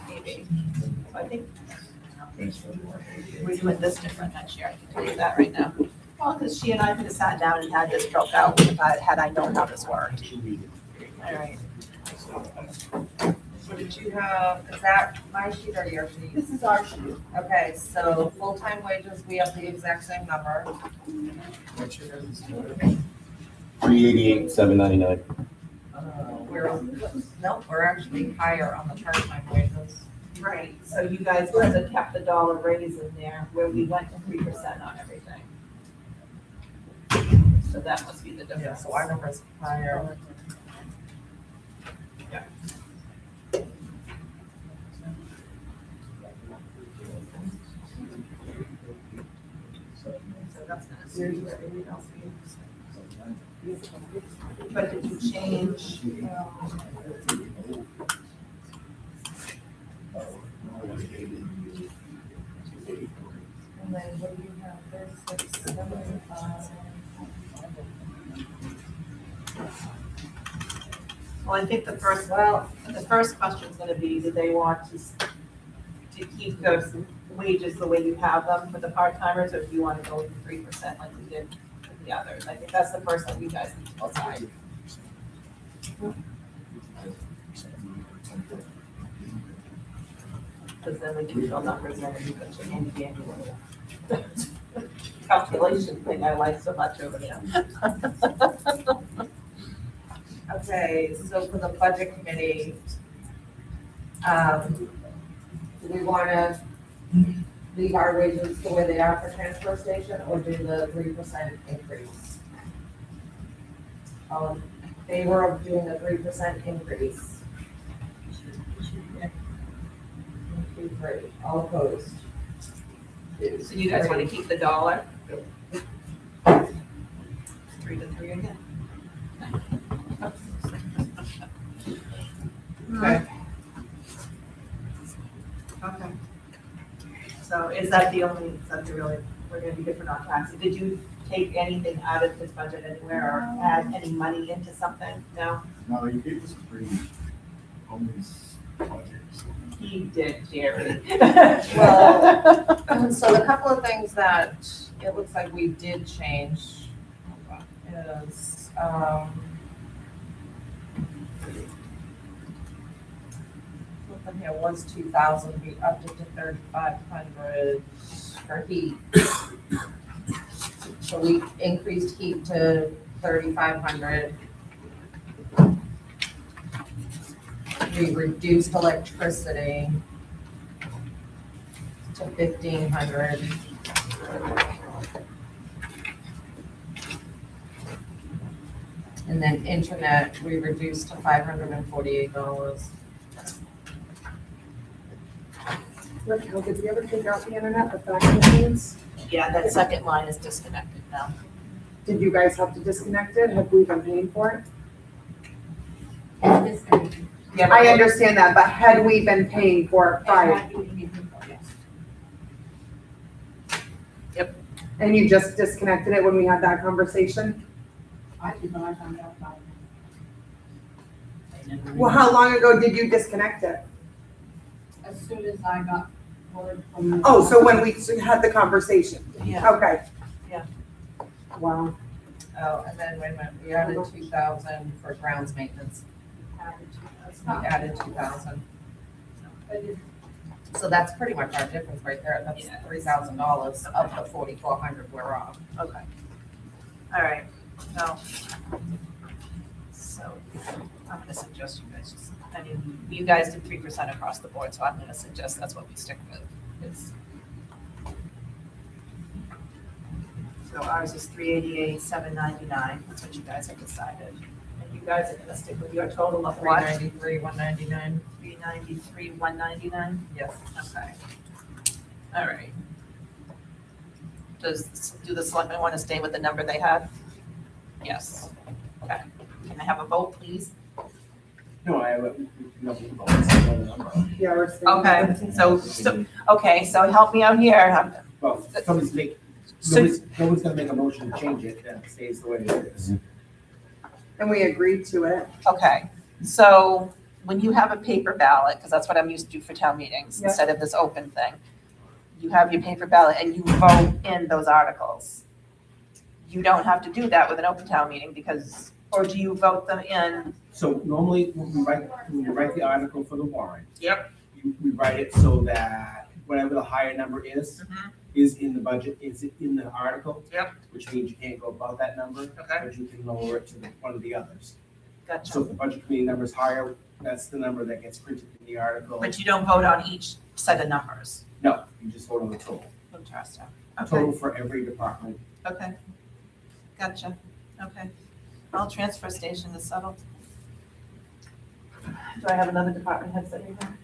Maybe. So I think we're doing this different next year, I can tell you that right now. Well, because she and I could have sat down and had this broke out had I known how this worked. All right. So did you have, is that my sheet or your sheet? This is our sheet. Okay, so full-time wages, we have the exact same number. What's your guys' 388,799. We're actually higher on the part-time wages. Right, so you guys must have kept the dollar raise in there where we went to 3% on everything. So that must be the Yeah, difference. so our number is higher. So that's gonna seriously, everything else. But did you change? And then what do you have there, 6, 7, 5? Well, I think the first question is gonna be, do they want to keep those wages the way you have them for the part-timers, or do you wanna go with 3% like we did with the others? I think that's the first thing you guys need to decide. Because then we can fill numbers in and you can change handy dandy little calculation thing I like so much over there. Okay, so for the budget committee, do we want to leave our wages the way they are for transfer station or do the 3% increase? In favor of doing a 3% increase? 1, 2, 3, all opposed? So you guys want to keep the dollar? 3 to 3 again. Okay. Okay. So is that the only, is that the really, we're gonna be different on taxes? Did you take anything out of this budget anywhere or add any money into something? No? No, you gave us a pretty homeless budget. He did, Jerry. Well, so the couple of things that it looks like we did change is, something here was 2,000, we upped it to 3,500 for heat. So we increased heat to 3,500. We reduced electricity to 1,500. And then internet, we reduced to $548. Raquel, did we ever take out the internet, the fax machines? Yeah, that second line is disconnected now. Did you guys have to disconnect it? Have we been paying for it? Yeah, I understand that, but had we been paying for it prior? Yep. And you just disconnected it when we had that conversation? I did not find out about it. Well, how long ago did you disconnect it? As soon as I got word from. Oh, so when we had the conversation? Yeah. Okay. Yeah. Wow. Oh, and then, wait a minute, we added 2,000 for grounds maintenance. We added 2,000. So that's pretty much our difference right there. That's Yeah. $3,000 of the 4,400 we're off. Okay. All right, no. So I'm gonna suggest you guys just, I mean, you guys did 3% across the board, so I'm gonna suggest that's what we stick with. Is- So ours is 388, 799, that's what you guys have decided. And you guys are gonna stick with your total of what? 393, 199. 393, 199? Yes. Okay. All right. Do the selectmen want to stay with the number they had? Yes. Okay. Can I have a vote, please? No, I, no, we vote, it's another number. Yeah, we're staying. Okay, so, okay, so help me out here. Well, somebody's make, So- nobody's gonna make a motion to change it, and it stays the way it is. And we agreed to it. Okay, so when you have a paper ballot, because that's what I'm used to for town meetings, Yeah. instead of this open thing, you have your paper ballot and you vote in those articles. You don't have to do that with an open town meeting because, or do you vote them in? So normally, when we write the article for the warrant. Yep. We write it so that whatever the higher number is in the budget, is in the article. Yep. Which means you can't go above that number. Okay. But you can lower it to one of the others. So Gotcha. if the budget committee number is higher, that's the number that gets printed in the article. But you don't vote on each set of numbers. No, you just vote on the total. Interesting. Total Okay, for every department. okay. Gotcha. Okay. All transfer station is settled. Do I have another department head sitting here?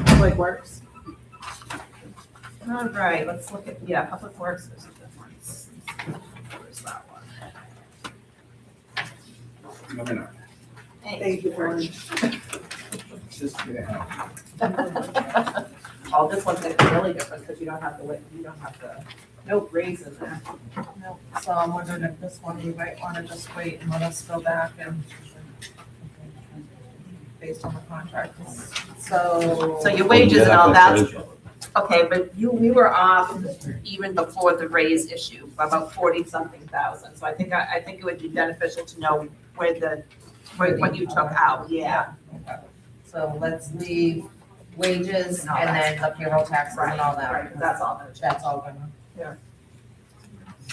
Public Works. All right, let's look at, yeah, Public Works, there's a difference. Where's that one? No, they're not. Thank you, Lauren. Just get ahead. Oh, this one's gonna be really different because you don't have to wait, you don't have to, no raise in there. No, so I'm wondering if this one, you might want to just wait and let us go back and based on the contract. So. So your wages and all that, okay, but we were off even before the raise issue, by about 40-something thousand. So I think it would be beneficial to know where what you took out, yeah. Okay. So let's leave wages And all and that then the payroll taxes and all that. Right, that's all. That's all gonna. Yeah.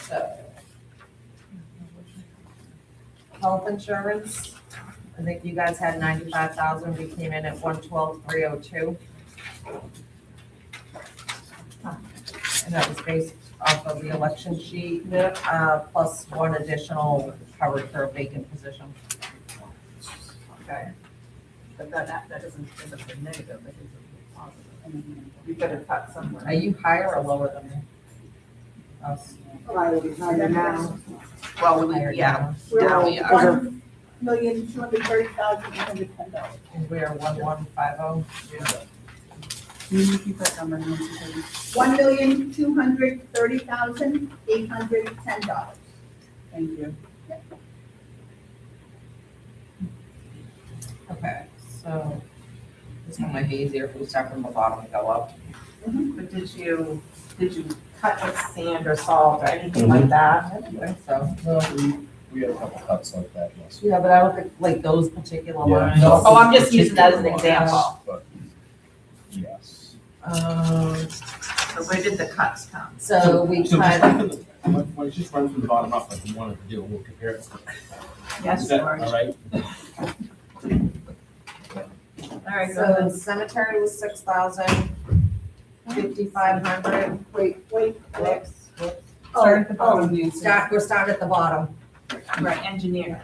So. Health insurance, I think you guys had 95,000, we came in at 112,302. And that was based off of the election sheet, plus one additional covered for a vacant position. Okay. But that doesn't end up in negative, it is a positive. You better cut somewhere. Are you higher or lower than me? Us. Well, yeah, now we are. $1,230,810. And we're 1150. Can you repeat that number, Nancy, please? $1,230,810. Thank you. Okay, so this one might be easier if we start from the bottom and go up. But did you cut with sand or salt or anything like that? I don't think so. We had a couple cuts like that, yes. Yeah, but I don't think like those particular Yeah. lines. No. Oh, I'm just using that as an example. But, yes. So where did the cuts come? So we So just cut, run from the, why don't you just run from the bottom up like you wanted to do, and we'll compare it. Yes, Is that George. all right? All right, so the cemetery was 6,000, 5,500. Wait, Whoops. Start at the bottom, Nancy. We're starting at the bottom. right, engineering,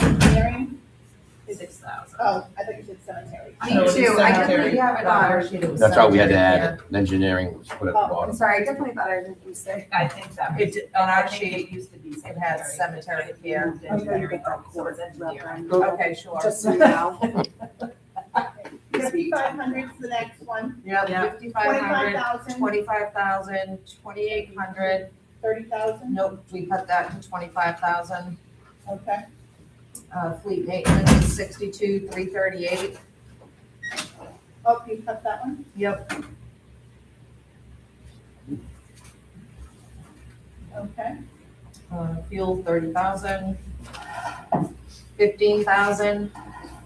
engineering? 6,000. Oh, I thought you said cemetery. Me So it's too, I cemetery. definitely have it on our sheet, it was That's why we had to cemetery, add it. Engineering was put at the Oh, I'm bottom. sorry, I definitely thought I heard you say. I think that was. It did- on our I think sheet, it used to be it has cemetery It here. moved engineering, so it's engineering. Okay, sure. Just so you know. 5,500 is the next one. Yeah, Yeah. 5,500, 25,000, 25,000, 2,800. 30,000, Nope, we cut that to 25,000. okay. Fleet maintenance is 62,338. Oh, you cut that one? Yep. Okay. Fuel, 30,000. 15,000,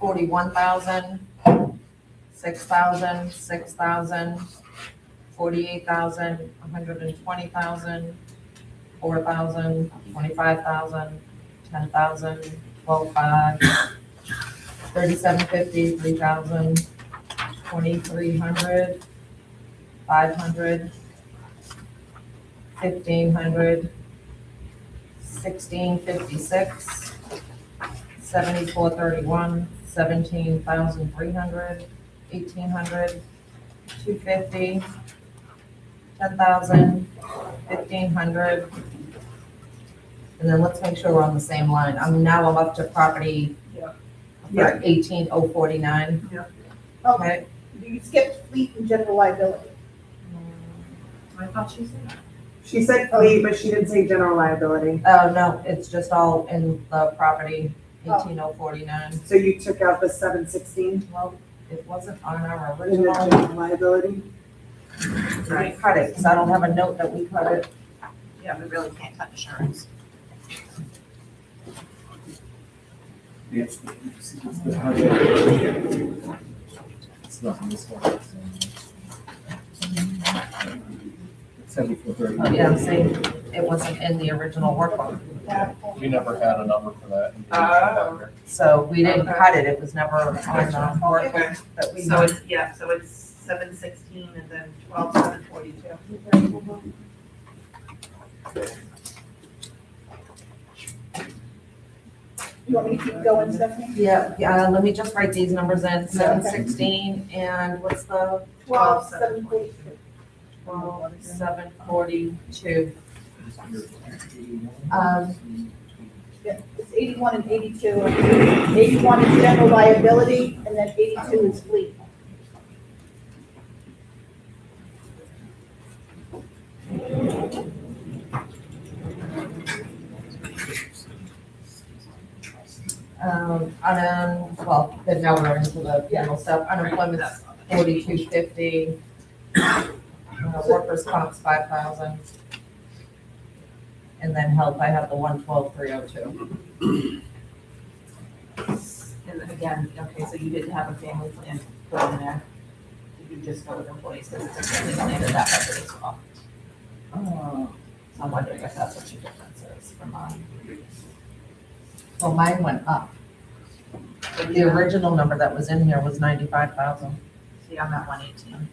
41,000, 6,000, 6,000, 48,000, 120,000, 4,000, 25,000, 10,000, 12,500, 3,750, 3,000, 2,300, 500, 1,500, 1,656, 7,431, 17,300, 1,800, 250, 10,000, 1,500. And then let's make sure we're on the same line. I'm up to property for 18,049. Okay. You skipped fleet and general liability. I thought she said that. She said fleet, but she didn't say general liability. Oh, no, it's just all in the property, 18,049. So you took out the 716 Well, it wasn't on our in the original. general liability? We cut it, because I don't have a note that we cut it. Yeah, we really can't cut insurance. Yes. It's not in this one. 7430. Oh, yeah, see, it wasn't in the original workbook. We never had a number for that. Oh. So we didn't cut it, it was never on the workbook that we. So it's, yeah, so it's 716 and then 12,742. You want me to keep going, Stephanie? Yeah, let me just write these numbers in, 716, and what's the 12,742. 12,742? Yeah, it's 81 and 82. 81 is general liability, and then 82 is fleet. Well, then now we're into the general stuff, unemployment's 4,250. Workers' comp's 5,000. And then health, I have the 112,302. And then again, okay, so you didn't have a family plan put in there. Did you just go with employees because it's a family plan in that budget as well? I'm wondering if that's what your difference is from mine. Well, mine went up. The original number that was in here was 95,000. See, I'm at 118.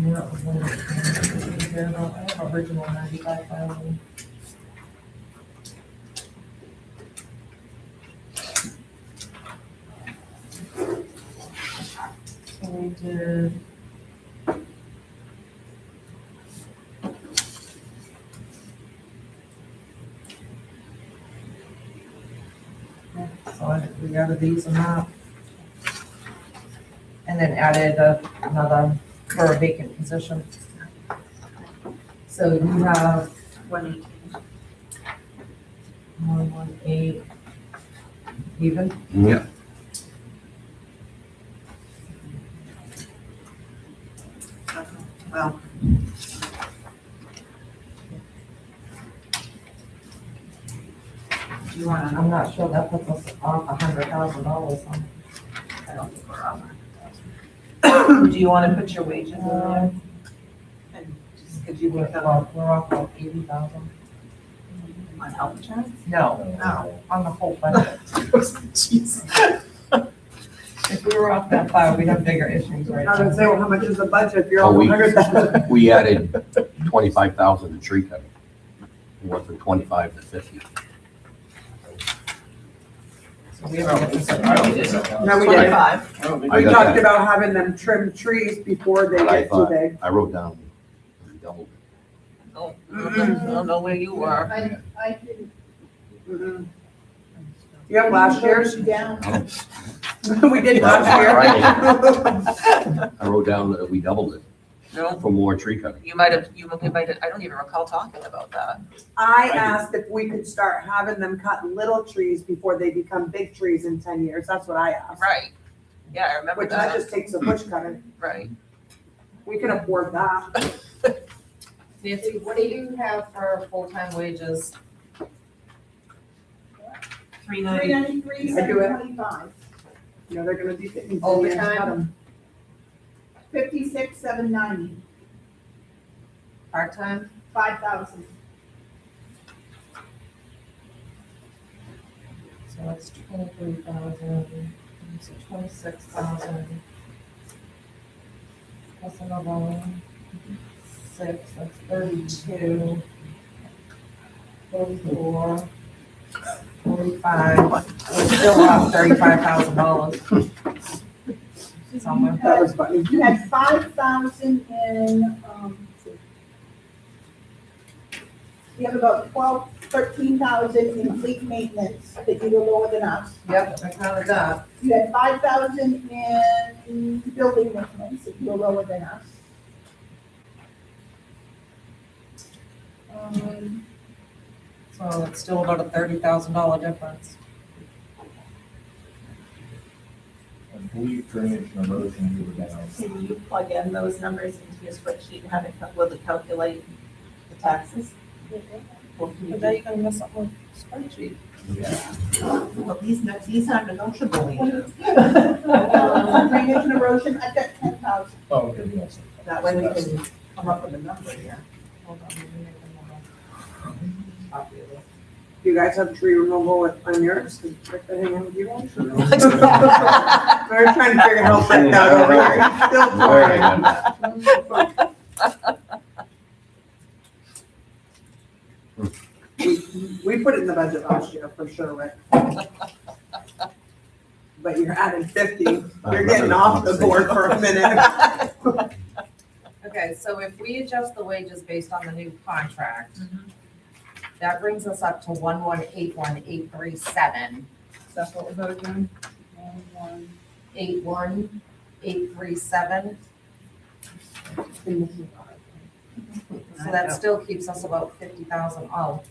Yeah, it was one of the- I have original 95,000. So we did. So we added these and that. And then added another for a vacant position. So you have 118. 118 even. Yeah. Well. Do you wanna, I'm not sure that puts us off $100,000 on. I don't think we're on. Do you wanna put your wages in there? And just, could you We're become off about 80,000. on health insurance? No, No. on the whole budget. Jeez. If we were off that far, we'd have bigger issues right I was gonna now. say, well, how much is the budget if you're Oh, over we- 100,000? We added 25,000 to tree cutting. We went from 25 to 50. So we haven't got this. I don't think so. No, we didn't. 25. I don't think I We got talked that. about having them trim trees before they I get too thought- big. I wrote down double. Oh, I don't know where you were. I didn't. Mhm. You have last year's? Down. We did last year. I wrote down that we doubled it No, for more tree cutting. you might have, I don't even recall talking about that. I asked if we could start having them cut little trees before they become big trees in 10 years. That's what I asked. Right. Yeah, I remember Which that that. just takes a bush cutting. Right. We can afford that. Nancy, what do you have for full-time wages? 390. 393, I do it. 725. You know, they're gonna be fitting. Overtime? 56, 790, Part-time? 5,000. So that's 23,000, so 26,000. Plus another 6, that's 32. 44. 45, we're still off $35,000 somewhere. That was funny. You had 5,000 in, you have about 12, 13,000 in fleet maintenance that you were lower than us. Yep, I counted that. You had 5,000 in building maintenance that you were lower than us. So it's still about a $30,000 difference. I believe drainage and erosion, we were down. Can you plug in those numbers into your spreadsheet and have it, will it calculate the taxes? Or can you But then you're gonna mess up my spreadsheet. Well, these are negotiable wages. Drainage and erosion, I've got 10,000. Oh, okay, yes. That way we can come up with a number here. Hold on, let me make another copy of this. You guys have tree removal on yours? Is Rick hanging with you? We're trying to figure out how to that over here. Still trying. We put it in the budget last year for sure, Rick. But you're adding 50. You're getting off the board for a minute. Okay, so if we adjust the wages based on the new contract, that brings us up to 1181837. That's what was that again? 81837. So that still keeps us about 50,000 off.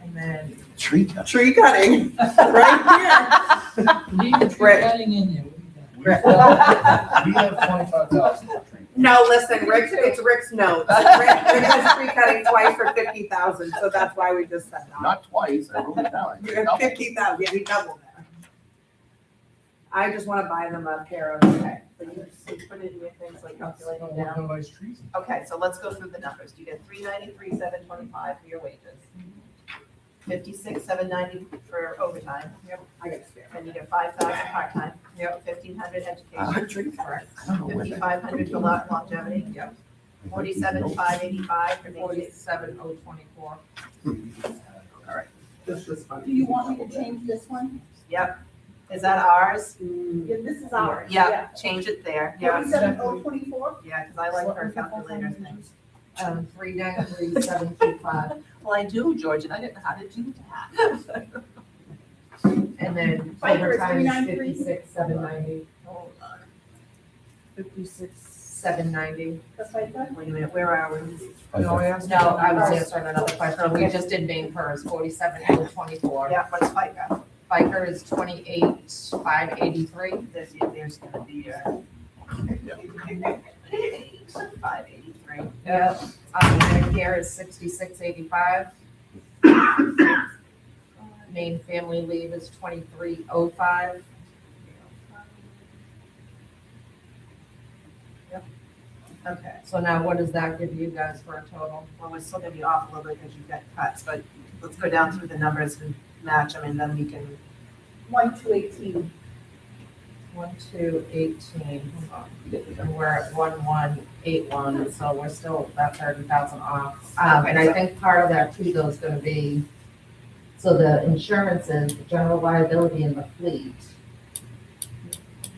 And then Tree cutting. Tree cutting, right Rick. We have 25,000 for tree. No, listen, it's Rick's notes. Rick is tree cutting twice for 50,000, so that's why we just said that. Not twice, I wrote it down. You have 50,000, yeah, he doubled that. I just wanna buy them a pair of, okay. So you put it in your things like calculating Oh, down. no nice trees. Okay, so let's go through the numbers. You get 393, 725 for your wages. 56, 790 for overtime. I got spare. And you get 5,000 part-time. Yep, 1,500 Ah, education. Correct. I don't know where that- 5,500 for longevity. Yep. 47,585 for vacation. 47,024. This is fine. Do you want me to change this one? Yep. Is that ours? Yeah, this is ours. Yeah, change it there. Yeah, 47,024? yeah, because I like her calculator things. 393,725. Well, I do, George, and I didn't know how to do that. And then Fiber is overtime is 393. 56,790. Hold on. 56,790. That's what I thought. Wait a minute, where are we? No, I was answering another question. We just did main PERS, 47,024. Yeah, what's FICA? FICA is 28,583. There's gonna be a 583. Yep. Medicare is 66,85. Main family leave is 23,05. Okay, So now what does that give you guys for a total? well, we're still gonna be off a little bit because you've got cuts, but let's go down through the numbers and match them, and then we can, 1,218. 1,218. And we're at 1,181, so we're still about 30,000 off. And I think part of that too, though, is gonna be, so the insurances, the general liability and the fleet,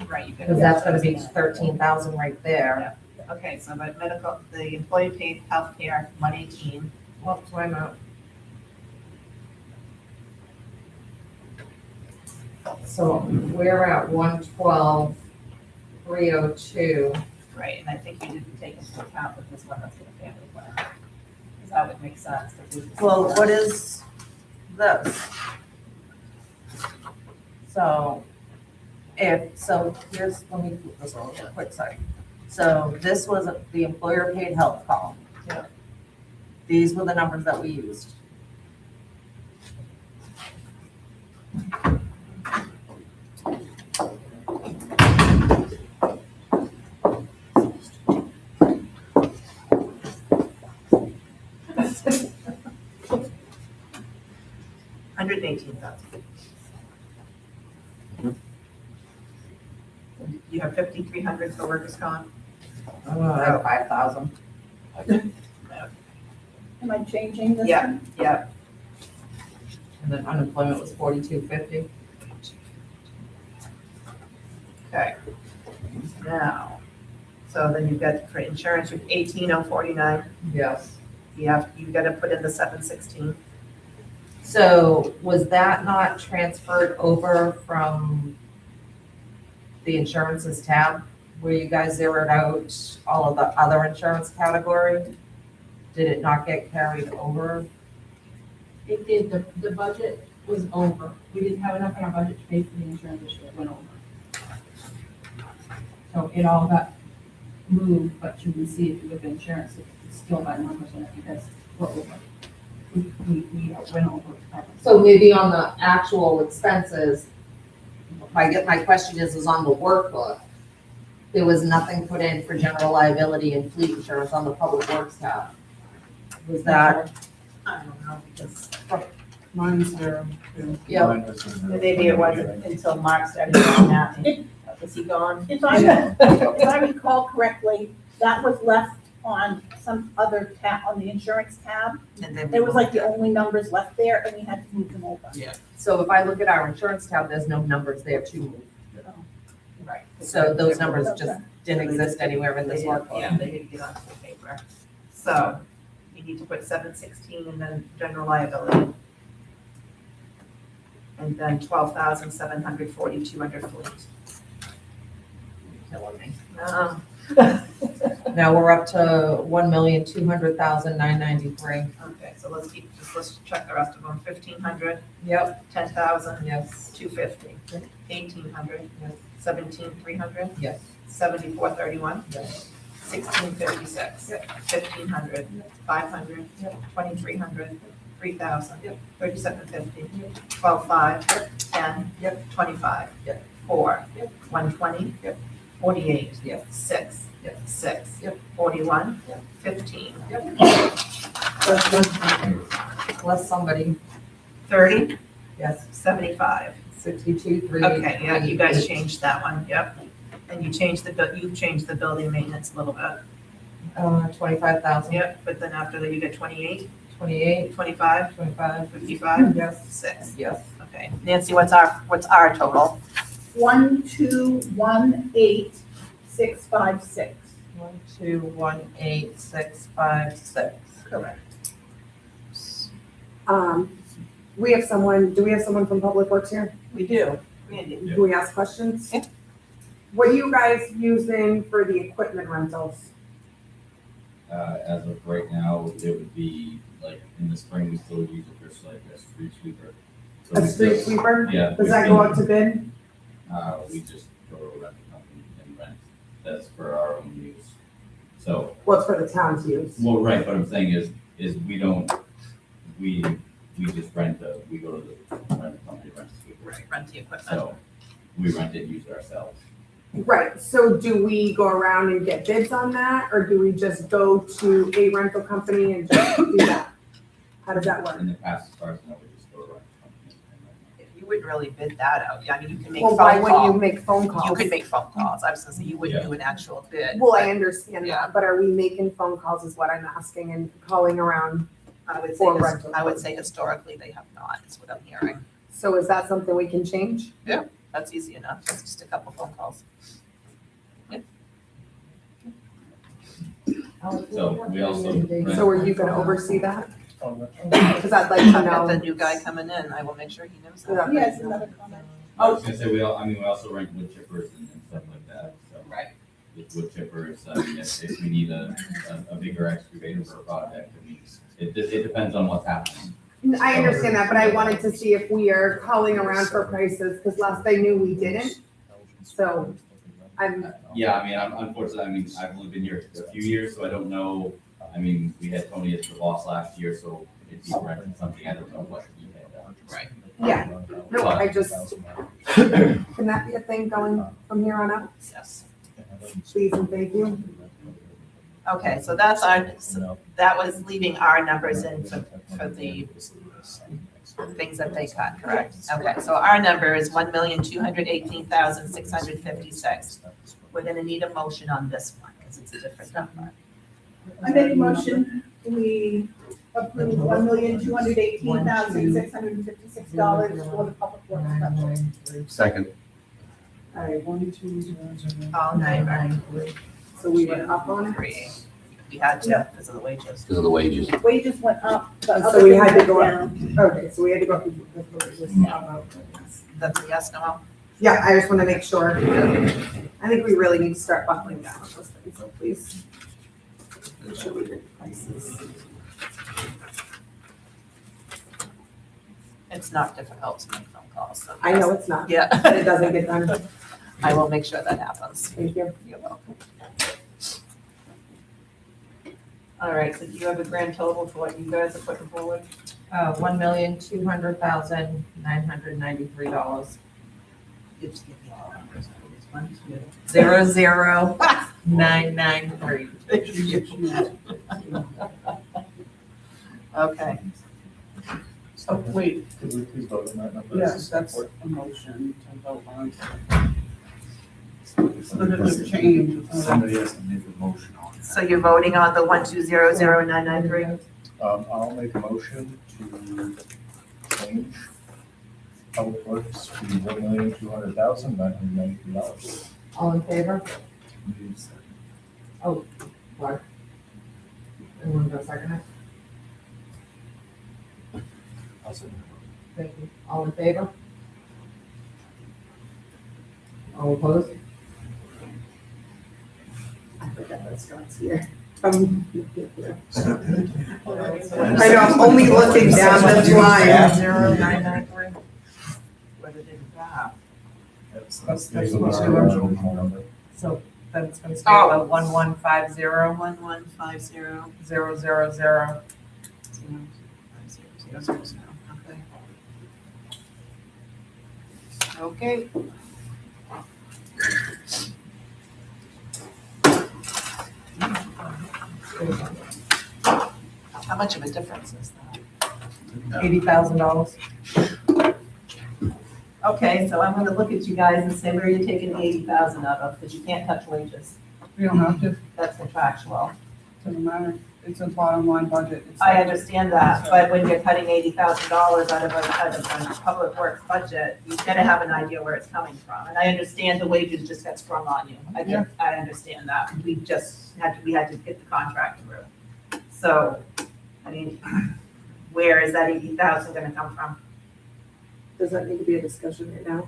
right, you because that's gonna be 13,000 right there. Okay, so but medical, the employee paid healthcare, 118. Whoops, wait a minute. So we're at 112,302. Right, and I think you didn't take into account that this one was in a family plan. Because that would make sense. 'cause this is- Well, what is this? So here's, let me put this on a quick sec. So this was the employer paid health column. Yeah. These were the numbers that we used. $118,000. You have 5,300 for workers' comp? I have 5,000. Am I changing this Yeah. one? Yeah, And then unemployment was 4,250. okay. Now, so then you've got for insurance, you've 18,049. Yes. You've got to put in the 716. So was that not transferred over from the insurances tab, where you guys zeroed out all of the other insurance category? Did it not get carried over? It did, the budget was over. We didn't have enough in our budget to pay for the insurance this year, it went over. So it all got moved, but you can see if you look at insurance, it's still got numbers in it because we're over. We went over. So maybe on the actual expenses, my question is on the workbook, there was nothing put in for general liability and fleet insurance on the public works tab. Was that? I don't know, because Mine's there. too. Yeah. Mine was in there. maybe it wasn't until Mark started doing that. Was he gone? If I recall correctly, that was left on some other tab, on the insurance tab. And then It was like the only numbers left there and we had to move them over. So if I look at our insurance tab, there's no numbers there to move. Right. So those numbers just didn't exist anywhere in this workbook. Yeah, they didn't get onto the paper. So you need to put 716 and then general liability. And then 12,742 under fleet. Killing me. Now we're up to 1,200,993. Okay, so let's check the rest of them. 1,500, Yep. 10,000, Yes. 250, 1,800, Yes. 17,300, Yes. 74,31, Yes. 1,656, 1,500, 500, 2,300, 3,000, 3,750, 12,500, 10, 25, 4, 120, 48, Yep. 6, Yep. 6, Yep. 41, 15, Plus somebody. 30, Yes. 75, 62, 3. Okay, yeah, you guys changed that one, yep. And you changed the building maintenance a little bit. 25,000. Yep, but then after that you get 28, 28, 25, 25. 55, Yes. 6. Yes. Okay, Nancy, what's our total? 1218656. 1218656. Correct. We have someone, do we have someone from Public Works here? We do. Randy. Do we ask questions? Yeah. What are you guys using for the equipment rentals? As of right now, it would be like in the spring, we still use it for like a street sweeper. So A we street still- sweeper? Yeah. Does that go out to bid? We just go to a rental company and rent. That's for our own use. So, What's for the town's use? well, right, what I'm saying is we don't, we just we go to the rental company, rent the sweeper. Right, rent the equipment. So we rent it, use it ourselves. Right, so do we go around and get bids on that, or do we just go to a rental company and just do that? How does that work? In the past, as far as I know, we just go to a rental company and rent You wouldn't really bid that out. Yeah, I mean, you can make Well, phone why wouldn't you calls. make phone calls? You could make phone calls. I was gonna say, you wouldn't Yeah. do an actual bid. Well, but I understand Yeah. that, but are we making phone calls is what I'm asking and calling around? I would say, for rental. I would say historically they have not, is what I'm hearing. So is that something we can change? That's easy enough. It's just a couple phone calls. So we also rent. So are you gonna oversee that? Oh, that's- Because I'd like to I've got the know. new guy coming in. I will make sure he knows Yeah. that. Yes, another comment. I was gonna say, we also rent wood chippers and stuff like that, so. Right. With wood chippers, if we need a bigger excavator for a project, I mean, it depends on what's happening. I understand that, but I wanted to see if we are calling around for prices, because last I knew we didn't. So I'm, Yeah, I mean, unfortunately, I've only been here a few years, so I don't know, we had Tony as the boss last year, so if he's renting something, I don't know what he had done. Right. yeah, no, I just, can that be a thing going from here on out? Yes. Please and thank you. Okay, so that was leaving our numbers in for the things that they cut, correct? Okay, so our number is 1,218,656. We're gonna need a motion on this one, because it's a different number. I make a motion, we approve $1,218,656 for the public works budget. Second. All right, 1, 2, 0, 0. All nine, So we went up on it. three. We had to, because of the wages. Because of the wages. Wages went up, but So other we things had to went go up. down. Okay, so we had to go up. That's a yes, no? Yeah, I just want to make sure. I think we really need to start buckling down on those things, so please. Make sure we get prices. It's not difficult to make phone calls, so. I know it's not, Yeah. but it doesn't get done. I will make sure that happens. Thank you. You're welcome. All right, so do you have a grand total for what you guys are putting forward? $1,200,993. Just give me all numbers, please. 1, 2. 00993. Okay, Oh, wait, Could we please vote on that number? yes, that's a motion to vote on. It's going to change. Somebody has to make a motion on that. so you're voting on the 1,200,993? I'll make a motion to change public works to $1,200,993. All in favor? What? Anyone go second it? Thank you. All in favor? All opposed? I forgot that Scott's here. I know, I'm only looking down this line. 00993. What did it have? That's That's the what original number. So then it's gonna stay at 1150 1150. 000. 0, okay. Okay. How much of a difference is that? $80,000. Okay, so I'm gonna look at you guys and say, where are you taking 80,000 out of, because you can't touch wages, We don't have to, that's contractual. doesn't matter, it's a bottom line budget. It's I like- understand that, but when you're cutting $80,000 out of a public works budget, you gotta have an idea where it's coming from. And I understand the wages just got sprung on you. I understand that. We had to get the contract through. So, I mean, where is that 80,000 gonna come from? Does that need to be a discussion right now?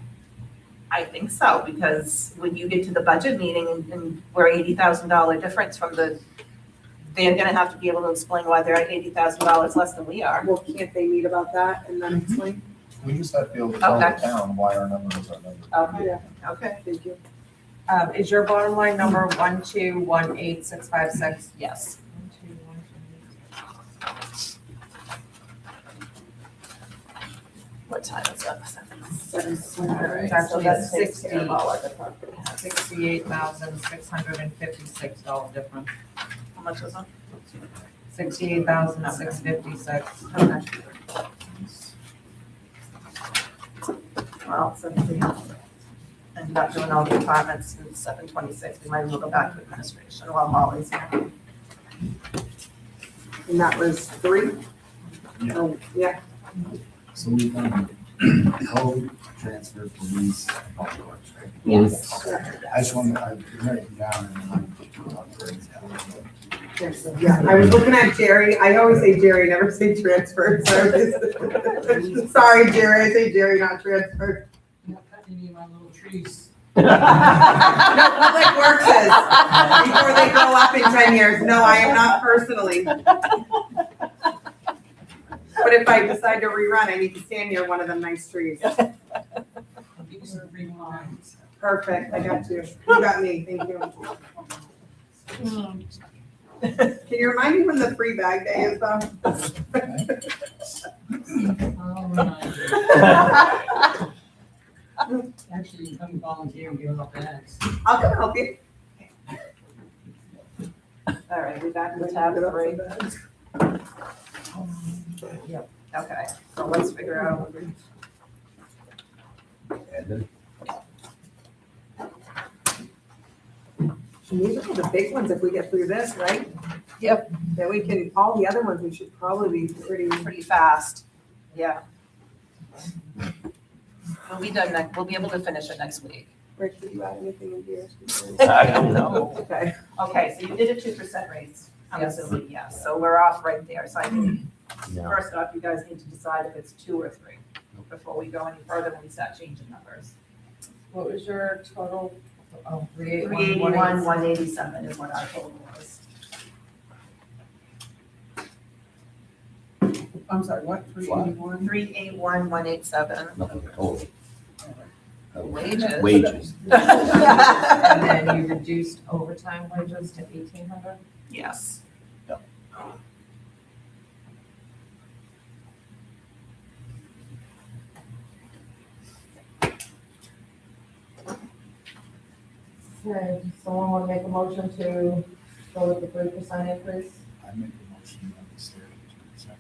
I think so, because when you get to the budget meeting and we're $80,000 difference from they're gonna have to be able to explain why they're at $80,000 less than we are. Well, can't they meet about that and then explain? We just have to be able to tell the Okay. town why our number is our number. Okay, Yeah, okay, thank you. Is your bottom line number 1218656? yes. What time is it? Seven. It's actually a takes care of all other property. $68,656 difference. How much was it? $68,656. Okay. Well, so we ended up doing all the departments in 726, we might as well go back to administration while Molly's here. And that was 3? Yeah. Oh, yeah. So we've done code, transfer, police, and public works, right? Yes. I just wanted, I write it down and then I'll bring it down. Yeah, I was looking at Jerry. I always say Jerry, never say transfer. Sorry, Jerry, I say Jerry, not transfer. You're not cutting any of my little trees. No, Public Works says, before they grow up in 10 years. No, I am not personally. But if I decide to rerun, I need to stand near one of them nice trees. I'll give you some green lines. Perfect, I got you. You got me, thank you. Can you remind me when the free bag day is though? All right. Actually, you come volunteer and give out bags. I'll come help you. All right, we back to tab 3. Okay, so let's figure out. These are the big ones if we get through this, right? Yep. Then we can, all the other ones, we should probably be Pretty fast, yeah. We'll be done we'll be able to finish it next week. Rick, did you add anything in here? I don't know. Okay. Okay, so you did a 2% raise, I'm Yes. assuming, yes, so we're off right there, so I think, Yeah. first off, you guys need to decide if it's 2 or 3, before we go any further when we start changing numbers. What was your total? Oh, 381, 187 is what our total was. I'm sorry, what, 381? 381, 187. Nothing total. Wages. Wages. And then you reduced overtime wages to 1,800? Yes. Okay, someone want to make a motion to go with the 3% increase? I make a motion that we stay at 2%.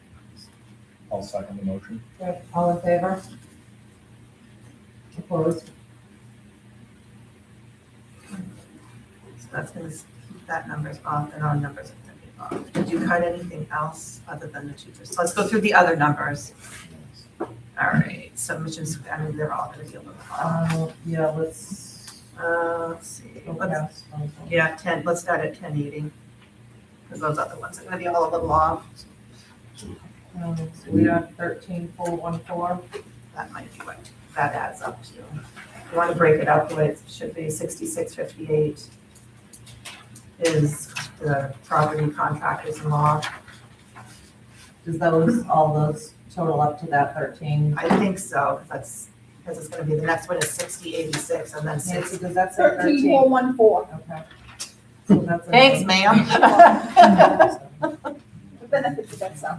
I'll second the motion. Okay, all in favor? Opposed? So that's gonna keep that numbers off and our numbers are gonna be off. Did you cut anything else other than the 2%? Let's go through the other numbers. All right, submissions, I mean, they're all gonna be a little off. Yeah, let's. Let's see, yeah, 10, let's start at 1080. Because those other ones are gonna be all a little off. So we have 13,414. That might be what that adds up to. You want to break it up the way it should be, 6658 is the property contractors and law. Does all those total up to that 13? I think so, because it's gonna be, the next one is 6086 and then Nancy, 60. does that say 13414. Okay. So that's Thanks, ma'am. The benefits of that stuff.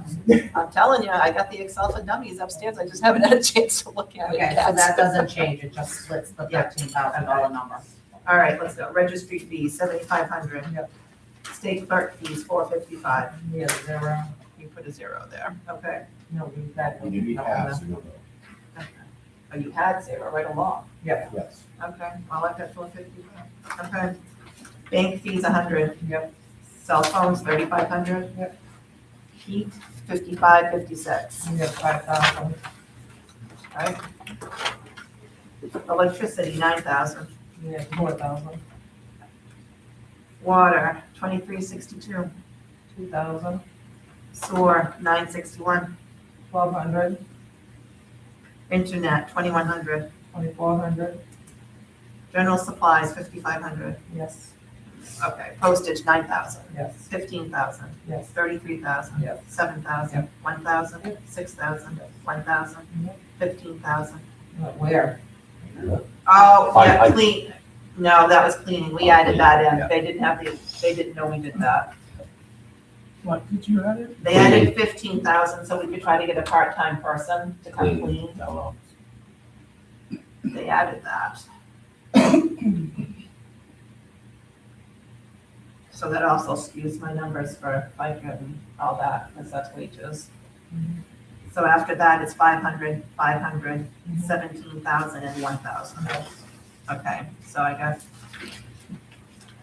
I'm telling you, I got the Excel for dummies upstairs, I just haven't had a chance to look at it Okay, yet. so that doesn't change, it just splits the $13,000 number. All right, let's go, registry fees, 7,500. Yep. State clerk fees, 455. Yeah, 0. You put a 0 there, okay. No, we've got. We have zero. Oh, you had zero right along. Yep. Yes. Okay, well, I've got 450. Okay. Bank fees 100. Yep. Cell phones 3,500. Yep. Heat 55.56. We have 5,000. Right. Electricity 9,000. We have 4,000. Water 23.62. 2,000. Sewer 961. 1,200. Internet 2,100. 2,400. General supplies 5,500. Yes. Okay, postage 9,000. Yes. 15,000. Yes. 33,000. Yes. 7,000. 1,000. 6,000. 1,000. Yep. 15,000. Where? Oh, yeah, I- clean, no, that was cleaning, we added that Yeah. in, they didn't know we did that. What, did you add it? They added 15,000, so we could try to get a part-time person to come clean, No, they added that. So that also skews my numbers for FICA and all that, because that's wages. So after that, it's 500, 500, 17,000 and 1,000. Okay, so I got,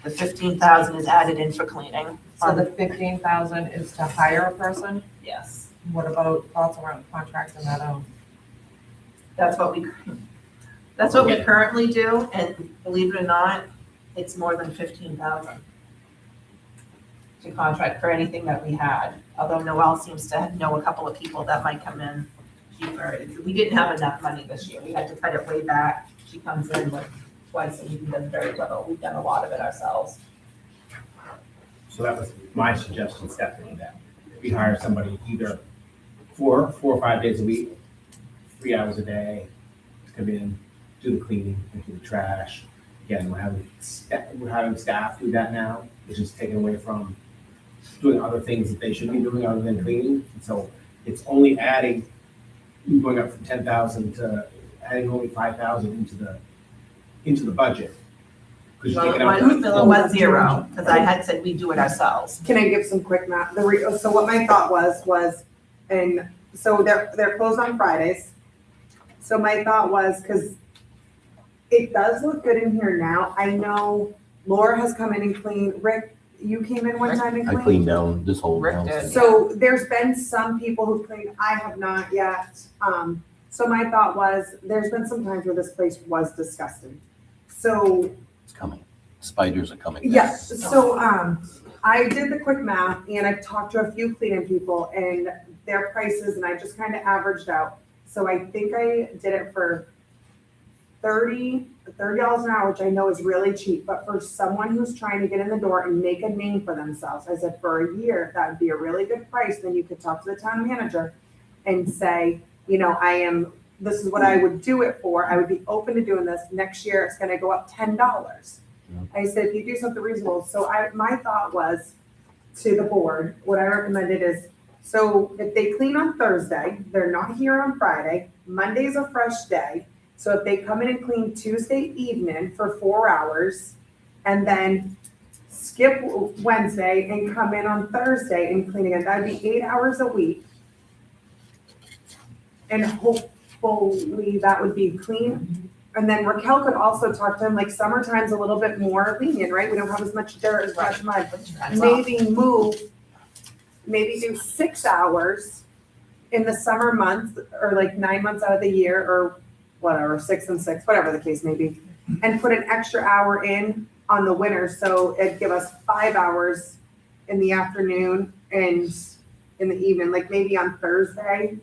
the 15,000 is added in for cleaning. So the 15,000 is to hire a person? Yes, What about thoughts around contracting that out? that's what we currently do, and believe it or not, it's more than 15,000 to contract for anything that we had, although Noel seems to know a couple of people that might come in cheaper. We didn't have enough money this year, we had to cut it way back. She comes in like twice a week and does very little, we've done a lot of it ourselves. So that was my suggestion, Stephanie, that we hire somebody either 4 or 5 days a week, 3 hours a day, to come in, do the cleaning, empty the trash. Again, we're having staff do that now, which is taken away from doing other things that they should be doing other than cleaning. And so it's only adding, going up from 10,000 to adding only 5,000 into the budget. Because you're taking out. One zero, because I had said we do it ourselves. Can I give some quick math? So what my thought was, and so they're closed on Fridays. So my thought was, because it does look good in here now. I know Laura has come in and cleaned. Rick, you came in one time and I cleaned? cleaned down this whole Rick house. did. So there's been some people who've cleaned, I have not yet. So my thought was, there's been some times where this place was disgusting. So It's coming. Spiders are coming. yes, so, I did the quick math and I've talked to a few cleaning people and their prices and I just kind of averaged out. So I think I did it for $30 an hour, which I know is really cheap, but for someone who's trying to get in the door and make a name for themselves, I said for a year, that would be a really good price. Then you could talk to the town manager and say, you know, this is what I would do it for. I would be open to doing this. Next year, it's gonna go up $10. I said, if you do something reasonable. So my thought was to the board, what I recommended is, so if they clean on Thursday, they're not here on Friday, Monday's a fresh day. So if they come in and clean Tuesday evening for 4 hours and then skip Wednesday and come in on Thursday and clean again, that'd be 8 hours a week. And hopefully that would be clean. And then Raquel could also talk to him, like summertime's a little bit more lenient, right? We don't have as much dirt, as much mud. Maybe do 6 hours in the summer months or like 9 months out of the year or whatever, 6 and 6, whatever the case may be. And put an extra hour in on the winter. So it'd give us 5 hours in the afternoon and in the evening, like maybe on Thursday,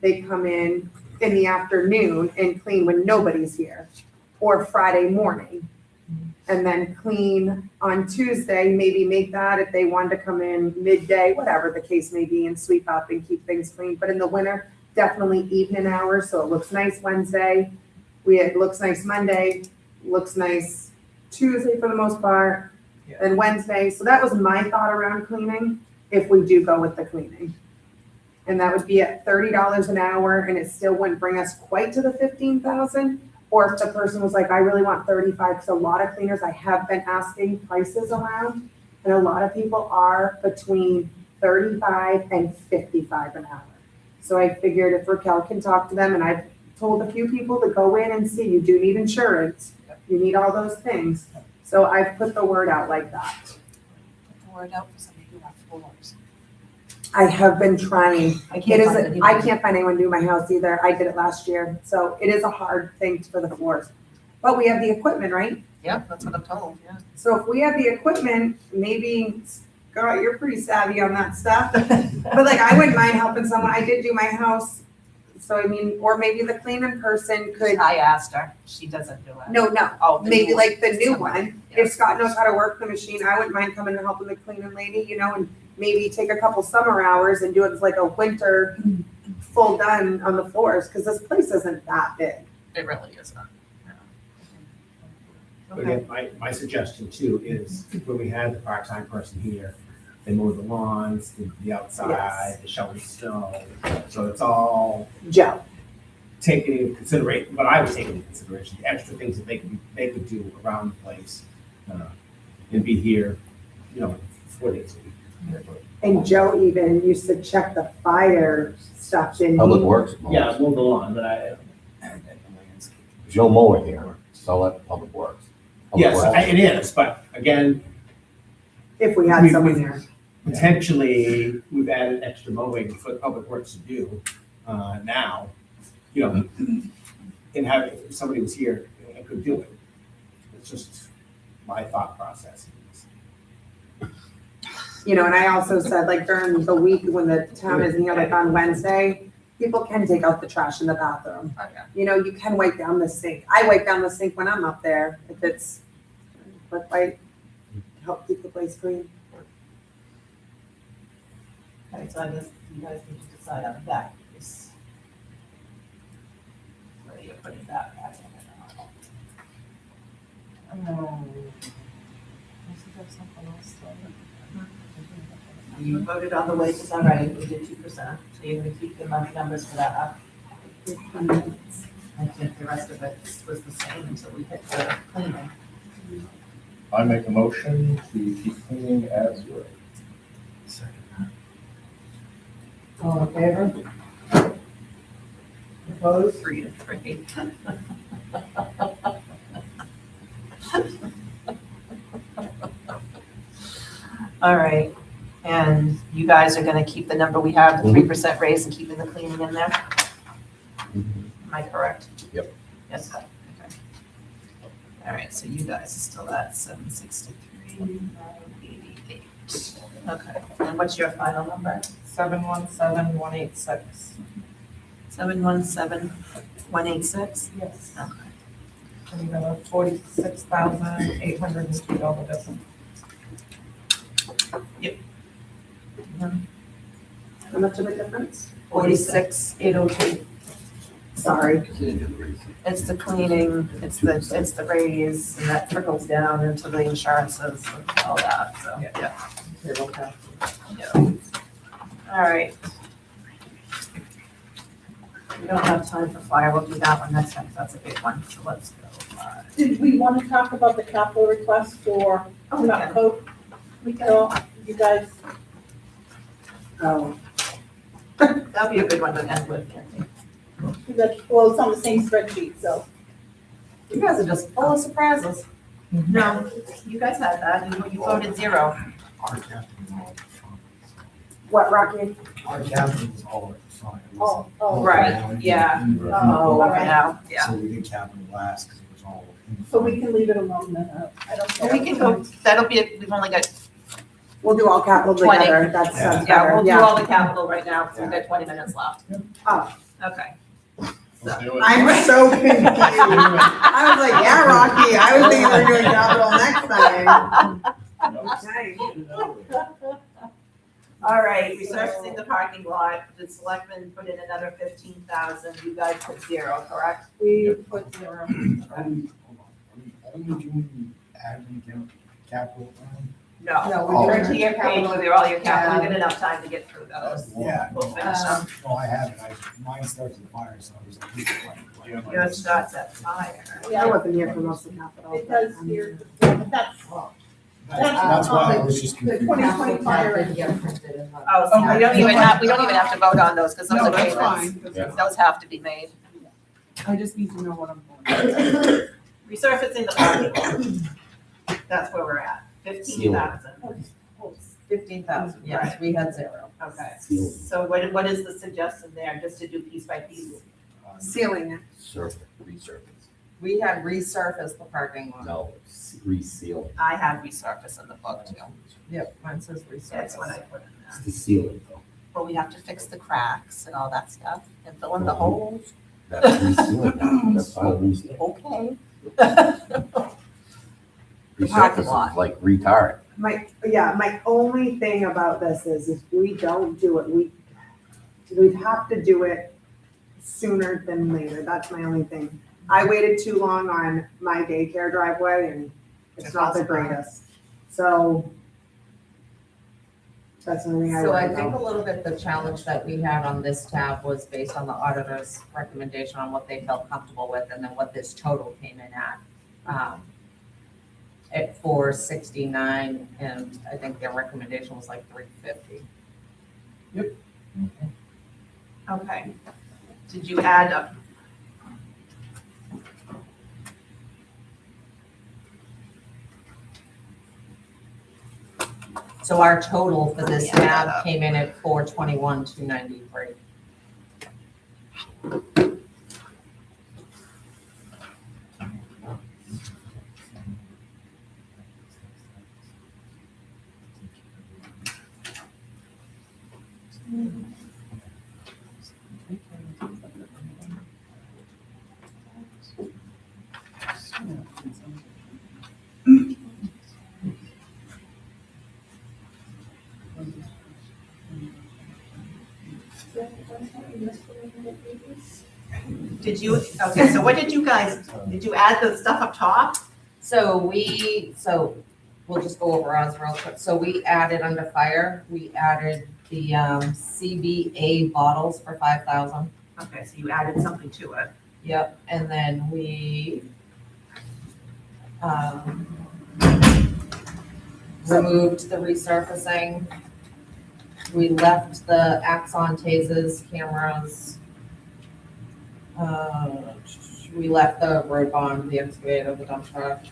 they come in the afternoon and clean when nobody's here, or Friday morning. And then clean on Tuesday, maybe make that if they wanted to come in midday, whatever the case may be, and sweep up and keep things clean. But in the winter, definitely evening hours, so it looks nice Wednesday. It looks nice Monday, looks nice Tuesday for the most part, and Wednesday. So that was my thought around cleaning, if we do go with the cleaning. And that would be at $30 an hour, and it still wouldn't bring us quite to the 15,000. Or if the person was like, I really want 35, because a lot of cleaners, I have been asking prices around, and a lot of people are between 35 and 55 an hour. So I figured if Raquel can talk to them, and I've told a few people to go in and see, you do need insurance, you need all those things. So I've put the word out like that. Word out for somebody who have floors. I have been trying. I It can't is, find anyone. I can't find anyone to do my house either. I did it last year, so it is a hard thing for the floors. But we have the equipment, right? Yep, that's what I'm told, yeah. So if we have the equipment, maybe, Scott, you're pretty savvy on that stuff. But like, I wouldn't mind helping someone. I did do my house. So I mean, or maybe the cleaning person could, I asked her, she doesn't do it. no, Oh, the maybe new like the new Somebody, one. yeah. If Scott knows how to work the machine, I wouldn't mind coming and helping the cleaning lady, you know, and maybe take a couple summer hours and do it as like a winter full done on the floors, because this place isn't that big. It really isn't. But again, my suggestion too is when we had the part-time person here, they mowed the lawns, the outside, they shoveled snow. So it's all Joe. taken into consideration, what I was taking into consideration, the extra things that they could do around the place. And be here, 4 days a week. And Joe even used to check the fire stuff, didn't he? Public Works. Yeah, mow the lawn, but There's no mower here, so let Public Works. Public yes, Works. it is, but again, If we had someone there. potentially, we've added extra mowing for Public Works to do now, and having, if somebody was here and could do it. It's just my thought process. You know, and I also said, like, during the week when the town isn't here, like on Wednesday, people can take out the trash in the bathroom. Okay. You know, you can wipe down the sink. I wipe down the sink when I'm up there, if it's, quick wipe, help keep the place clean. Okay, so I guess you guys need to decide on that piece. Where you're putting that back in. You voted on the wages already, we did 2%, so you're gonna keep the month numbers for that up. I think the rest of it was the same until we hit the cleaning. I make a motion to keep cleaning as written. All in favor? Opposed? 3 to 3. All right, and you guys are gonna keep the number we have, the 3% raise and keeping the cleaning in there? Am I correct? Yep. Yes, okay. All right, so you guys are still at 763, 988. Okay, and what's your final number? 717186. 717,186? Yes. Okay. And you have $46,802 difference. How much of a difference? 46,802. Sorry. It's the cleaning, it's the raise, and that trickles down into the insurances and all that, so, yeah. Okay. Yeah. All right. We don't have time for fire, we'll do that one next time, 'cause that's a big one, so let's go. Did we want to talk about the capital request for Mount Hope? We can, you guys, Oh, That'll be a good one to end with, Nancy. well, it's on the same spreadsheet, so. You guys are just full of surprises. No, you guys had that, you voted 0. Our capital, what, Rocky? our capital was all at the front. It was Oh, Right, yeah. Oh, Alright. now, yeah. So we did capital last because it was all in the So front. we can leave it alone then, I don't care. Well, we can go, that'll be, we've only got, We'll do all capital 20. together, that's Yeah. better, yeah, we'll do yeah. all the capital right now, because we've got 20 minutes left. Oh. Okay. Let's do it. I'm so confused. I was like, yeah, Rocky, I was thinking we were doing capital next time. Okay. All right, resurfacing the parking lot, the selectmen put in another 15,000, you guys put 0, correct? We put 0. Are we doing admin capital? No. No, Oh. Turn to your page with all your capital, we got enough time to get through those. Yeah. We'll finish them. No, I haven't. Mine starts with fire, so I was like. Yours starts at fire. I wasn't here for most of capital. It does here, but that's, That's why I was just the confused. 2020 fire. Oh, so we don't even have to vote on those, because those No, are that's payments. fine. Those have to be made. I just need to know what I'm going. Resurfacing the parking lot. That's where we're at, 15,000. 15,000, yes, we had 0. Okay, Seal. so what is the suggestion there, just to do piece by piece? Sealing it. Resurface. We had resurfaced the parking lot. No, reseal. I have resurface in the book too. Yep, mine says That's what I resurface. put in It's there. the sealing though. But we have to fix the cracks and all that stuff and fill in the holes. That's resealing now. That's all resealing. Okay. Resurface lot. is like retard. My only thing about this is if we don't do it, we'd have to do it sooner than later. That's my only thing. I waited too long on my daycare driveway and it's not the greatest. So that's the only thing I So I worry think a about. little bit the challenge that we had on this tab was based on the auditor's recommendation on what they felt comfortable with and then what this total came in at 469, and I think their recommendation was like 350. Okay. Did you add up? So our total for this Yeah, that tab came in at 421,293. Did you, okay, so what did you add the stuff up top? So we'll just go over ours real quick. So we added under fire, we added the CBA bottles for 5,000. Okay, so you added something to it. Yep, and then we removed the resurfacing. We left the Axon tasers, cameras. We left the road bond, the excavator, the dump truck.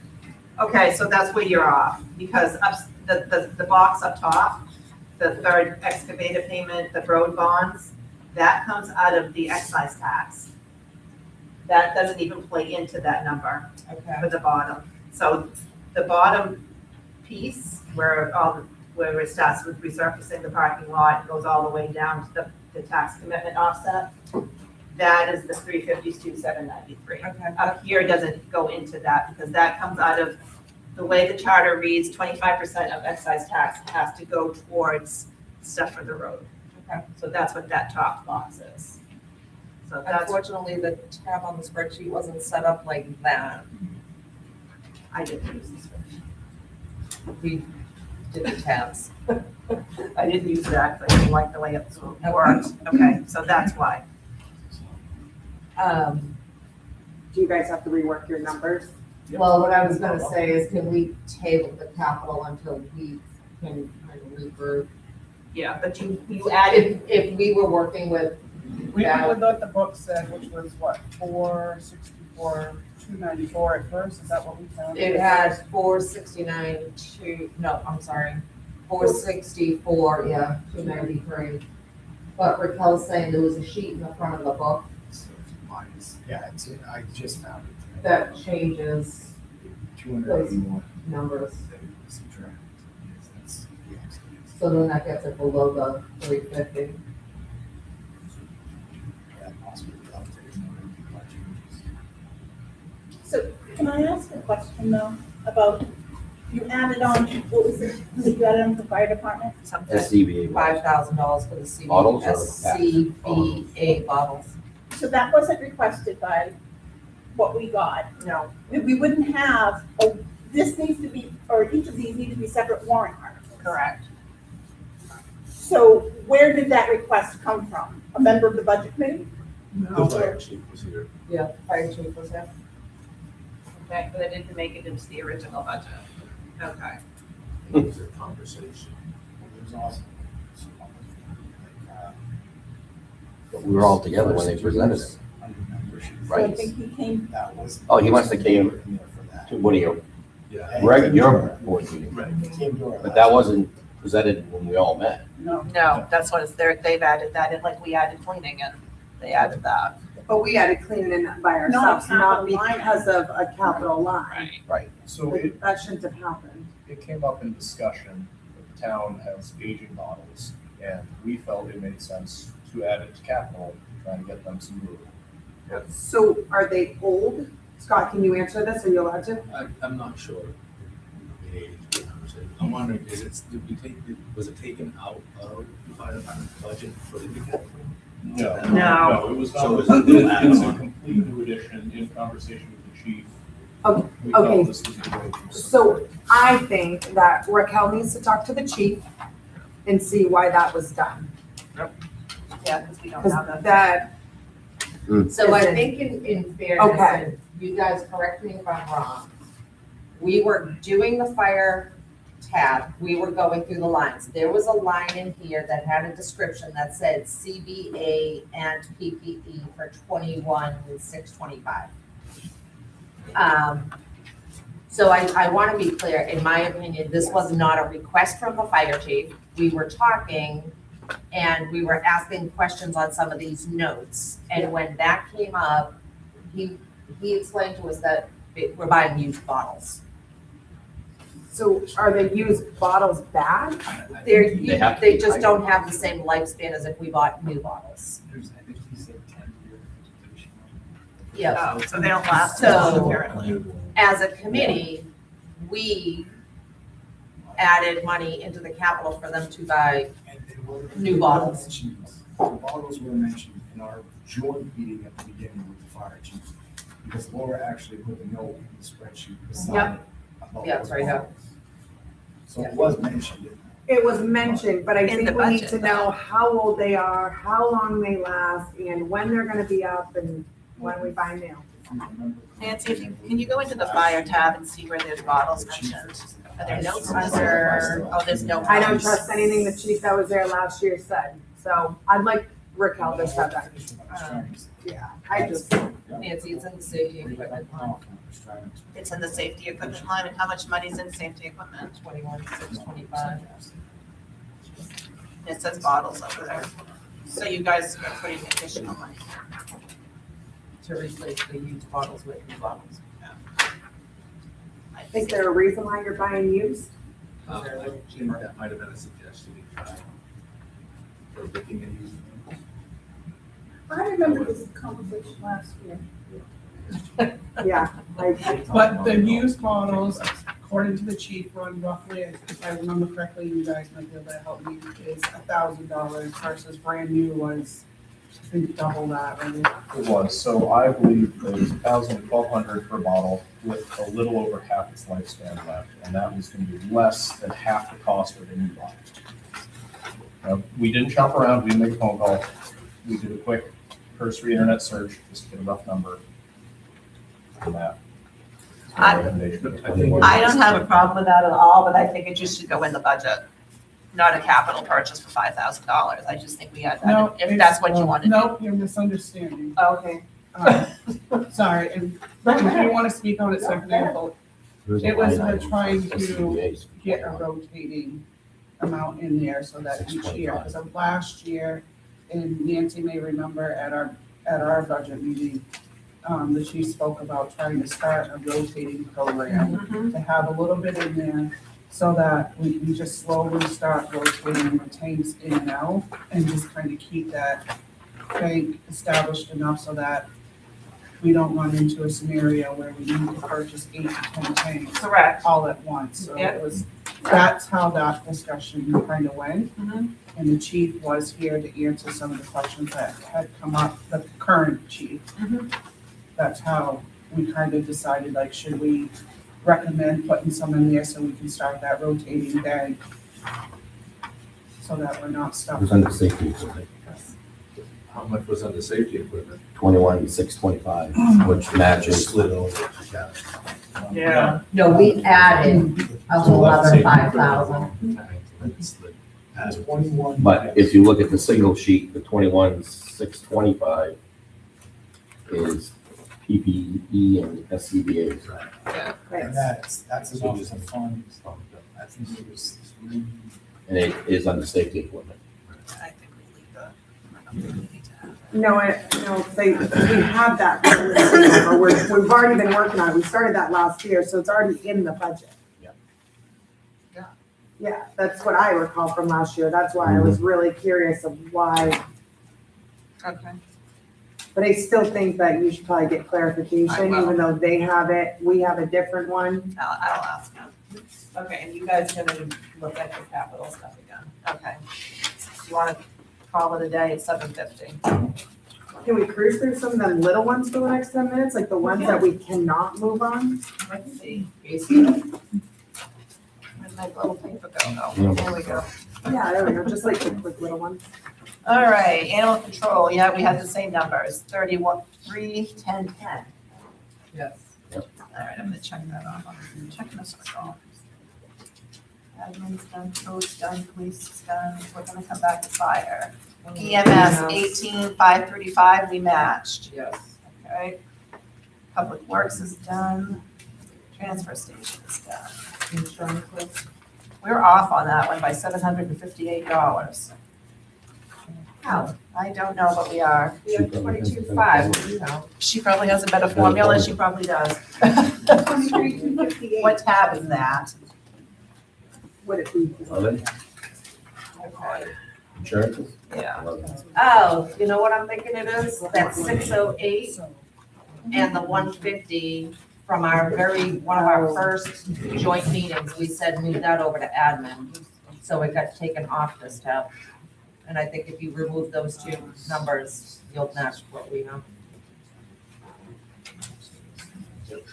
Okay, so that's where you're off, because the box up top, the third excavator payment, the road bonds, that comes out of the excise tax. That doesn't even play into that number Okay. for the bottom. So the bottom piece, where it starts with resurfacing the parking lot, goes all the way down to the tax commitment offset, that is the 352,793. Okay. Up here doesn't go into that, because that comes out of, the way the charter reads, 25% of excise tax has to go towards stuff for the road. Okay. So that's what that top box is. So that's, Unfortunately, the tab on the spreadsheet wasn't set up like that. I didn't use this one. We did the tabs. I didn't use that, but I didn't like the way it worked. Okay, so that's why. Do you guys have to rework your numbers? Well, what I was gonna say is, can we table the capital until we can kind of regroup? Yeah, but you added, If we were working with, We went with what the book said, which was what, 464, 294 at first, is that what we found? it had 469 to, no, I'm sorry, 464, yeah, 293. But Raquel's saying there was a sheet in the front of the book Yeah, I just found it. that changes 281. numbers. Subtract. Yes, that's the excellence. So then that gets it below the 350. Yeah, possibly updated more than people are changes. So can I ask a question though, about, you added on, what was it, you added on the fire department? something, SCBA. $5,000 for the Bottles or CBA bottles. So that wasn't requested by what we got. no, We wouldn't have, oh, this needs to be, or each of these need to be separate warrant articles. correct. So where did that request come from? A member of the budget committee? The fire chief was here. Yeah, fire chief was there. Okay, but it didn't make it into the original budget. Okay. It was a conversation. It was awesome. But we were all together when they presented it. Under membership So I Right. think he came, That was. Oh, he must have came For that. to one of your, Yeah. your board meeting. Right. He came to our But that wasn't presented when we all met. No. No, that's what it's there, they've added that in, like we added cleaning and they added that. But we added cleaning in by ourselves, not because of a capital line. Right. So it, That shouldn't have happened. it came up in discussion that the town has aging bottles, and we felt it made sense to add it to capital, trying to get them some movement. So are they old? Scott, can you answer this? Are you allowed to? I'm not sure. I'm wondering, was it taken out of the fire department budget for the new capital? No. It was So not, it's a new add-on. it's a complete new addition in conversation with the chief. Okay, We felt okay. this was a great use. So I think that Raquel needs to talk to the chief and see why that was done. Yeah, because we don't Because have that. that, So I Is it- think in fairness, Okay. and you guys correct me if I'm wrong, we were doing the fire tab, we were going through the lines. There was a line in here that had a description that said CBA and PPE for 21,625. So I want to be clear, in my opinion, this was not a request from the fire chief. We were talking and we were asking questions on some of these notes. And when that came up, he explained to us that we're buying used bottles. so are the used bottles bad? They're, They have to they be just tight. don't have the same lifespan as if we bought new bottles. I think he said 10-year implementation. Yeah. Oh, so they don't last So- as long apparently. As a committee, we added money into the capital for them to buy And they were. New bottles. The bottles were mentioned in our joint meeting at the beginning with the fire chief. Because Laura actually put the note in the spreadsheet beside it. about Yeah, those it's right here. bottles. So it was mentioned. It was mentioned, but I In think the we need budget, to know how old they are, how long they last, and when they're gonna be up and when we buy new. If you remember. Nancy, can you go into the fire tab and see where there's bottles mentioned? Are there notes under, oh, there's no. I don't notes. trust anything the chief that was there last year said, so I'd like Raquel to step back. Yeah, I just, Nancy, it's in the safety equipment line, It's in the safety equipment line, and how much money's in safety equipment? 21,625. It says bottles over there. So you guys are putting additional money. To replace the used bottles with new bottles. is there a reason why you're buying used? That might have been a suggestion we tried for looking at using them. I remember this conversation last year. Yeah, like, But the used bottles, according to the chief, run roughly, if I remember correctly, you guys might be able to help me, is $1,000 versus brand new was, I think, double that, right? It was, so I believe it was 1,200 per bottle with a little over half its lifespan left, and that was gonna be less than half the cost of a new bottle. We didn't shop around, we didn't make a phone call, we did a quick cursory internet search, just to get a rough number on that. So my recommendation. I don't have a problem with that at all, but I think it just should go in the budget. Not a capital purchase for $5,000. I just think we add No, that, if that's what you want to do. Nope, you're misunderstanding. okay. Sorry, and if you want to speak on it, Stephanie, I'll- it was we're trying to get a rotating amount in there so that each year, because of last year, and Nancy may remember at our budget meeting, the chief spoke about trying to start a rotating program to have a little bit in there so that we can just slowly start rotating the tanks in and out and just kind of keep that bank established enough so that we don't run into a scenario where we need to purchase 8 to 10 tanks Correct. all at once. So Yeah. it was, that's how that discussion kind of went. Mhm. And the chief was here to answer some of the questions that had come up, the current chief. Mhm. That's how we kind of decided, like, should we recommend putting some in there so we can start that rotating bank? So that we're not stuck. It was under safety equipment, How much was under safety equipment? 21,625, which matches. Split over to capital. Yeah. No, we added a whole other 5,000. At 21. But if you look at the single sheet, the 21,625 is PPE and SCBA's. And that's enough to fund, I think it was 3. And it is under safety equipment. I think we leave that. I don't think we need to have that. No, we have that, or we've already been working on it, we started that last year, so it's already in the budget. Yeah. Yeah. Yeah, that's what I recall from last year, that's why I was really curious of why, Okay. but I still think that you should probably get I clarification, will. even though they have it, we have a different one. I'll ask him. Okay, and you guys gonna look at the capital stuff again? Okay. You wanna call it a day at 7:50? Can we cruise through some of them little ones for the next 10 minutes, like the ones that we cannot move on? Let's see. Where'd my little paper go? Oh, there we go. Yeah, there we go, just like the quick little ones. All right, animal control, yeah, we had the same numbers, 31, 3, 10, 10. Yes. All right, I'm gonna check that off. I'm checking this off. Admin's done, code's done, police is done, we're gonna come back to fire. EMS 18,535, we matched, Yes. okay? Public Works is done, transfer station is done. Insurance list. We're off on that one by $758. How? I don't know, but we are. We have 22.5, you know. She probably has a better formula, she probably does. 23,258. What tab is that? Would it be? 11, Okay. insurances? Yeah. 11. Oh, you know what I'm thinking it is? That's 608 and the 150 from our one of our first joint meetings, we said move that over to admin. So it got taken off this tab. And I think if you remove those two numbers, you'll match what we have.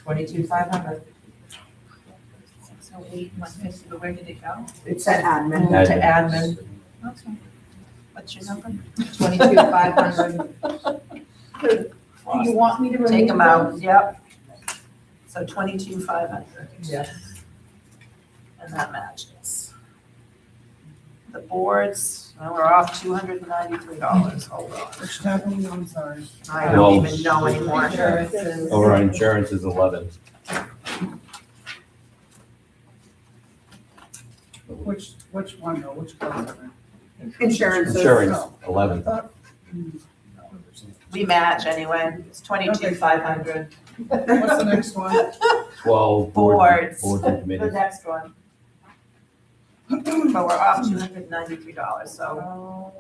22,500. So 8, 150, but where did it go? It's at admin. To admin, Okay. What's your number? 22,500. Do you want me to remove Take them out, those? yep. So 22,500. Yes. And that matches. The boards, well, we're off $293, hold on. Which tab are you on, sorry? I don't even know anymore. Over on insurance is 11. Which one though, which one? Insurances. Insurance, 11. We match anyway, it's 22,500. What's the next one? 12 Boards. boards and The committees. next one. But we're off $293, so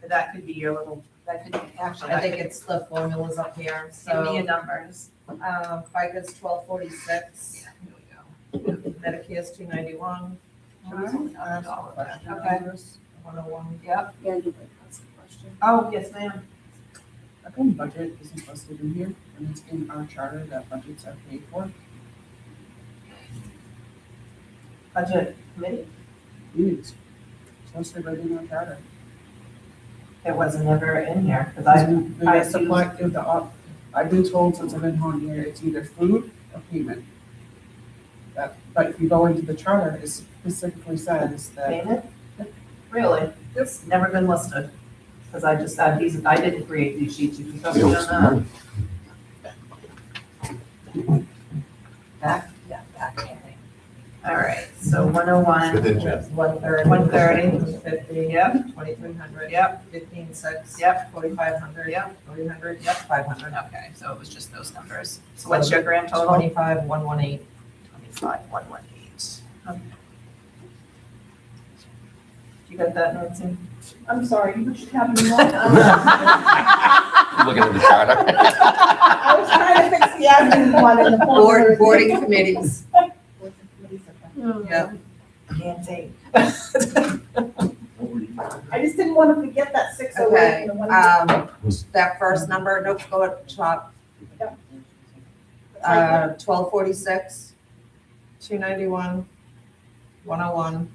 that could be your little, that could be, actually, I think it's the formulas up here, give me your so, numbers. FICA's 1246, Medicare's 291, Okay, 101. yep. Andrew has a question. Oh, yes, ma'am. How come budget isn't listed in here, and it's in our charter that budgets are paid for? Budget committee? It's listed right in our charter. It wasn't ever in here, because I The supply, I've been told since I've been on here, it's either food or payment. But if you go into the charter, it specifically says that. Payment? Really? It's never been listed, because I just said, I didn't create these sheets, you can probably done that. Back? Yeah, back. All right, so 101. Within Jeff. 130, 50, yep, 2,300. yep, 15,600. yep, 4,500. yep, 300. Yep, 500. okay, so it was just those numbers. So what's your grand total? 25,118. 25,118. Okay. You got that, Nancy? I'm sorry, which tab are you on? Looking at the charter. I was trying to fix the admin one in the folder. Boarding committees. Yeah. Nancy. I just didn't want to forget that 608 Okay, and the one. that first number, nope, go up top. 1246, 291, 101.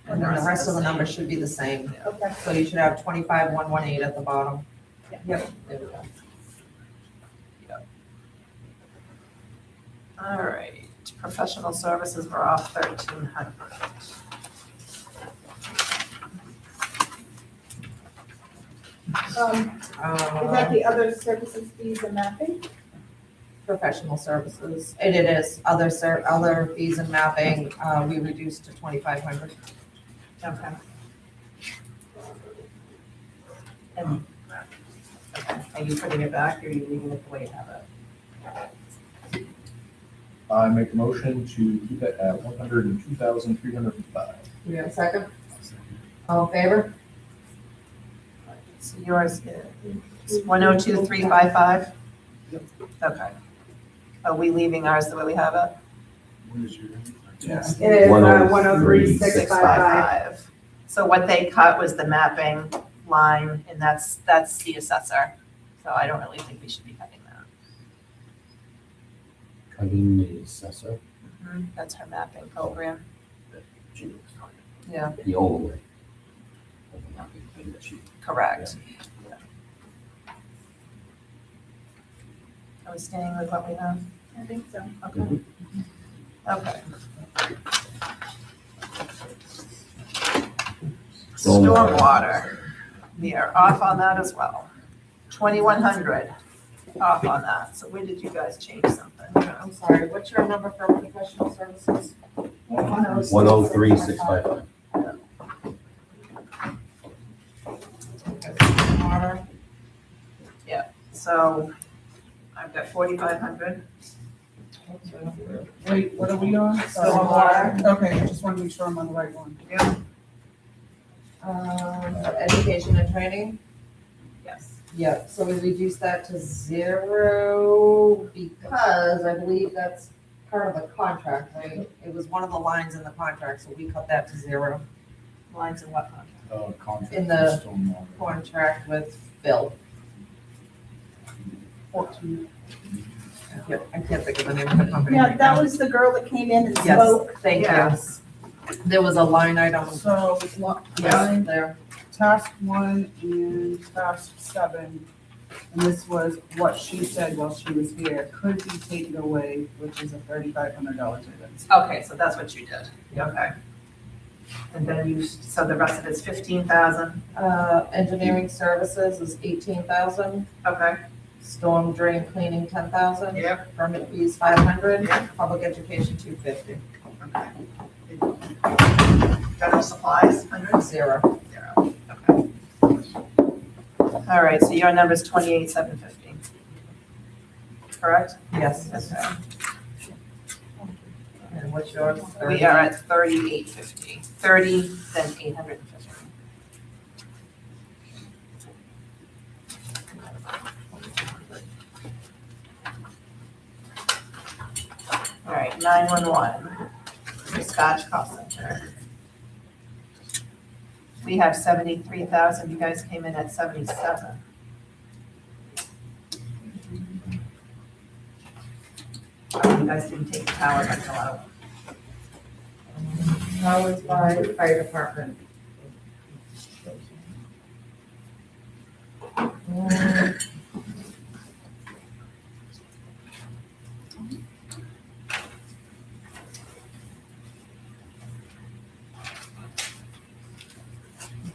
And then the rest of the numbers should be the same. Okay. So you should have 25,118 at the bottom. Yep. There we go. All right, professional services, we're off 1,300. Is that the other services fees and mapping? Professional services. It is, other fees and mapping, we reduced to 2,500. Okay. And, okay, are you putting it back or are you leaving it the way you have it? I make a motion to keep it at 102,305. Do we have a second? All in favor? So yours is 102,355? Okay. Are we leaving ours the way we have it? What is your? Yes. It is 103,655. So what they cut was the mapping line, and that's the assessor. So I don't really think we should be cutting that. Cutting the assessor. That's her mapping program. Gee, Yeah. the old way. Correct. Are we staying with what we have? I think so. Okay. Okay. Stormwater, we are off on that as well. 2,100, off on that. So where did you guys change something? I'm sorry, what's your number for professional services? 103,655. Water. So I've got 4,500. Wait, what are we on? Stormwater. Okay, I just want to make sure I'm on the right one. Education and training? Yes. Yeah, so we reduced that to 0 because I believe that's part of the contract, right? It was one of the lines in the contract, so we cut that to 0. Lines in what contract? Contract. In the- for stormwater. Contract with Phil. 14. I can't think of the name of the company Yeah, right now. that was the girl that came in and Yes, spoke. thank you. Yes. There was a line item, So, yes, there. task 1 and task 7, and this was what she said while she was here, could be taken away, which is a $3,500 difference. Okay, so that's what you did. Okay. And then so the rest of it's 15,000. Engineering services is 18,000. Okay. Storm drain cleaning, 10,000. Yep. Permit fees, 500. Yep. Public education, 250. General supplies, 100? 0. Okay. All right, so your number's 28,750. Correct? Yes. Okay. And what's yours? We are at 3850. 30, then 850. All right, 911, dispatch call center. We have 73,000, you guys came in at 77. Oh, you guys didn't take the tower rental out. How is by fire department?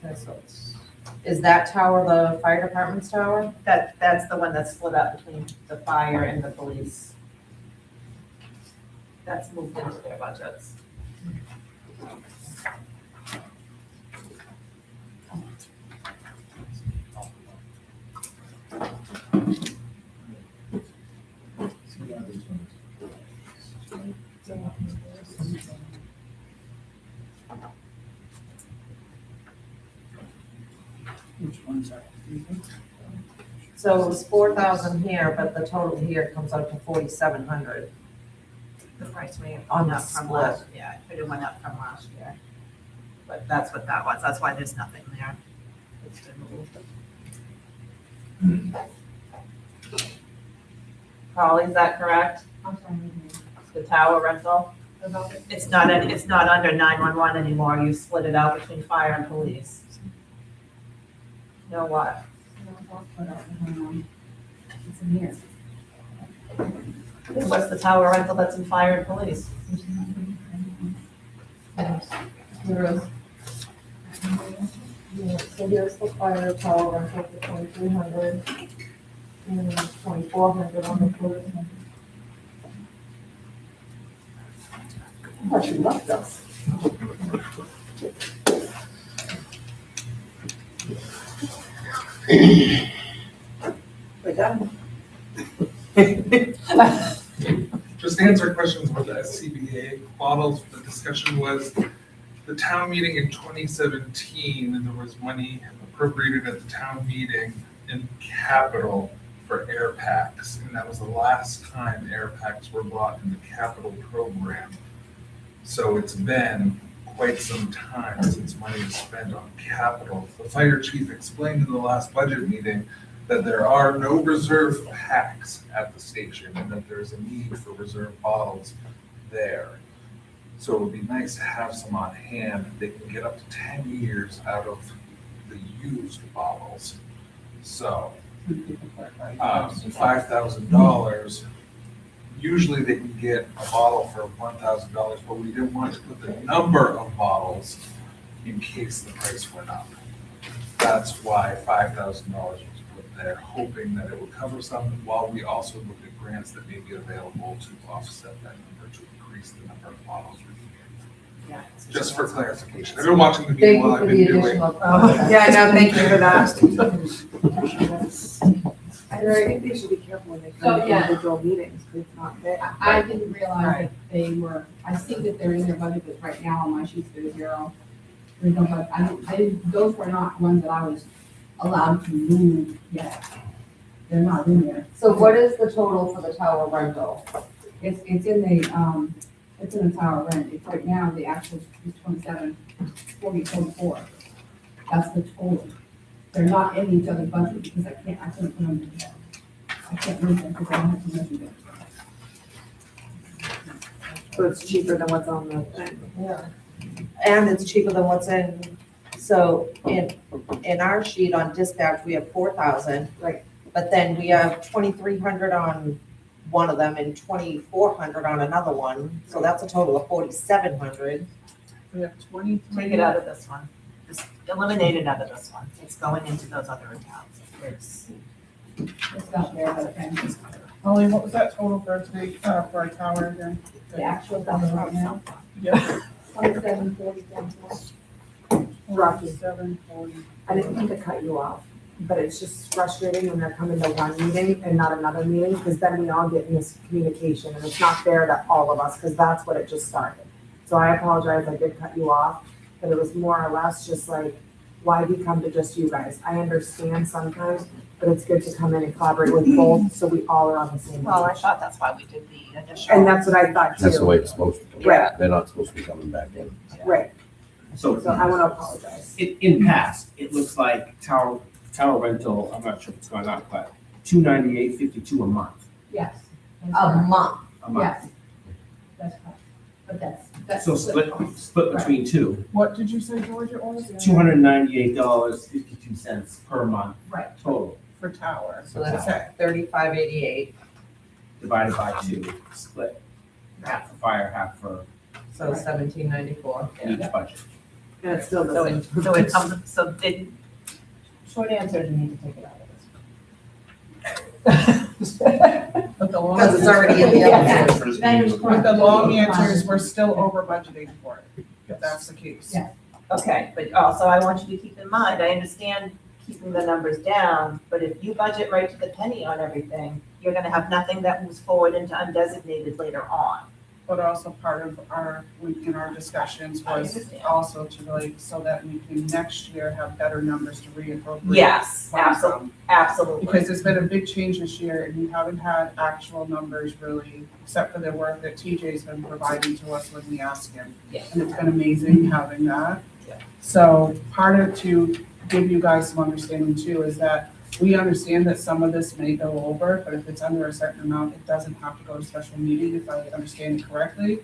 Okay, so is that tower the fire department's tower? That's the one that's split up between the fire and the police. That's moved into their budgets. Which one's that? So it was 4,000 here, but the total here comes out to 4,700. The price may have On gone the up from split. last, yeah, it went up from last year. But that's what that was, that's why there's nothing there. It's been moved. Polly, is that correct? The tower rental? It's not under 911 anymore, you split it out between fire and police. You know what? It's in here. What's the tower rental that's in fire and police? Yeah, so here's the fire tower rental for 2,300 and 2,400 on the police. Oh, she left us. We're done. Just to answer questions about the SCBA models, the discussion was the town meeting in 2017, and there was money appropriated at the town meeting in capital for air packs. And that was the last time air packs were bought in the capital program. So it's been quite some time since money is spent on capital. The fire chief explained in the last budget meeting that there are no reserve packs at the station and that there's a need for reserve bottles there. So it would be nice to have some on hand. They can get up to 10 years out of the used bottles. So $5,000, usually they can get a bottle for $1,000, but we didn't want to put the number of bottles in case the price went up. That's why $5,000 was put there, hoping that it would cover some, while we also look at grants that may be available to offset that number, to increase the number of bottles we can get. Just for clarification. I've been watching the meeting while I've been doing. Yeah, no, thank you for that. I think they should be careful when they come to individual meetings, because it's not fair. I didn't realize that they were, I see that they're in their budget, but right now on my sheets, there's zero. There's no budget. I didn't, those were not ones that I was allowed to move yet. They're not in there. So what is the total for the tower rental? It's in the tower rent. It's right now, the actual is 27,40,44. That's the total. They're not in each other's budget because I couldn't put them together. I can't move them because I don't have to measure them. So it's cheaper than what's on the thing. Yeah. And it's cheaper than what's in, so in our sheet on dispatch, we have 4,000. Right. But then we have 2,300 on one of them and 2,400 on another one, so that's a total of 4,700. We have 23. Take it out of this one. Just eliminate it out of this one. It's going into those other accounts. It's not there, but it's Holly, what was that total for today, for a tower again? the actual number right now. Yeah. 27,40,44. Roughly. 740. I didn't mean to cut you off, but it's just frustrating when they're coming to one meeting and not another meeting, because then we all get miscommunication, and it's not fair to all of us, because that's what it just started. So I apologize, I did cut you off, but it was more or less just like, why we come to just you guys? I understand sometimes, but it's good to come in and collaborate with both, so we all are on the same Well, I page. thought that's why we did the initial. And that's what I thought too. That's the way it's supposed to be. Right. They're not supposed to be coming back in. Right, So so I want to apologize. in past, it looks like tower rental, I'm not sure if it's gone up, but $298.52 a month. Yes. A month. A month. Yes. That's correct. But that's. So split between two, What did you say, Georgia, it was? $298.52 per month. Right. Total, For tower. So that's 3,588, divided by two, split. Half for fire, half for so 1,794. each budget. And it's still So the it, same. so it comes, so it, short answer is you need to take it out of this. But the long. Because it's already in the other. But the long answer is we're still over budgeting for it, if that's the case. Yeah. Okay, but also I want you to keep in mind, I understand keeping the numbers down, but if you budget right to the penny on everything, you're gonna have nothing that moves forward into undesignated later on. But also part of our, in our discussions I was understand. also to like, so that we can next year have better numbers to reappropriate. Yes, funds from. absolutely. Because there's been a big change this year and we haven't had actual numbers really, except for the work that TJ's been providing to us when we ask him. Yeah. And it's been amazing having that. Yeah. So part of, to give you guys some understanding too, is that we understand that some of this may go over, but if it's under a certain amount, it doesn't have to go to special meeting, if I understand it correctly.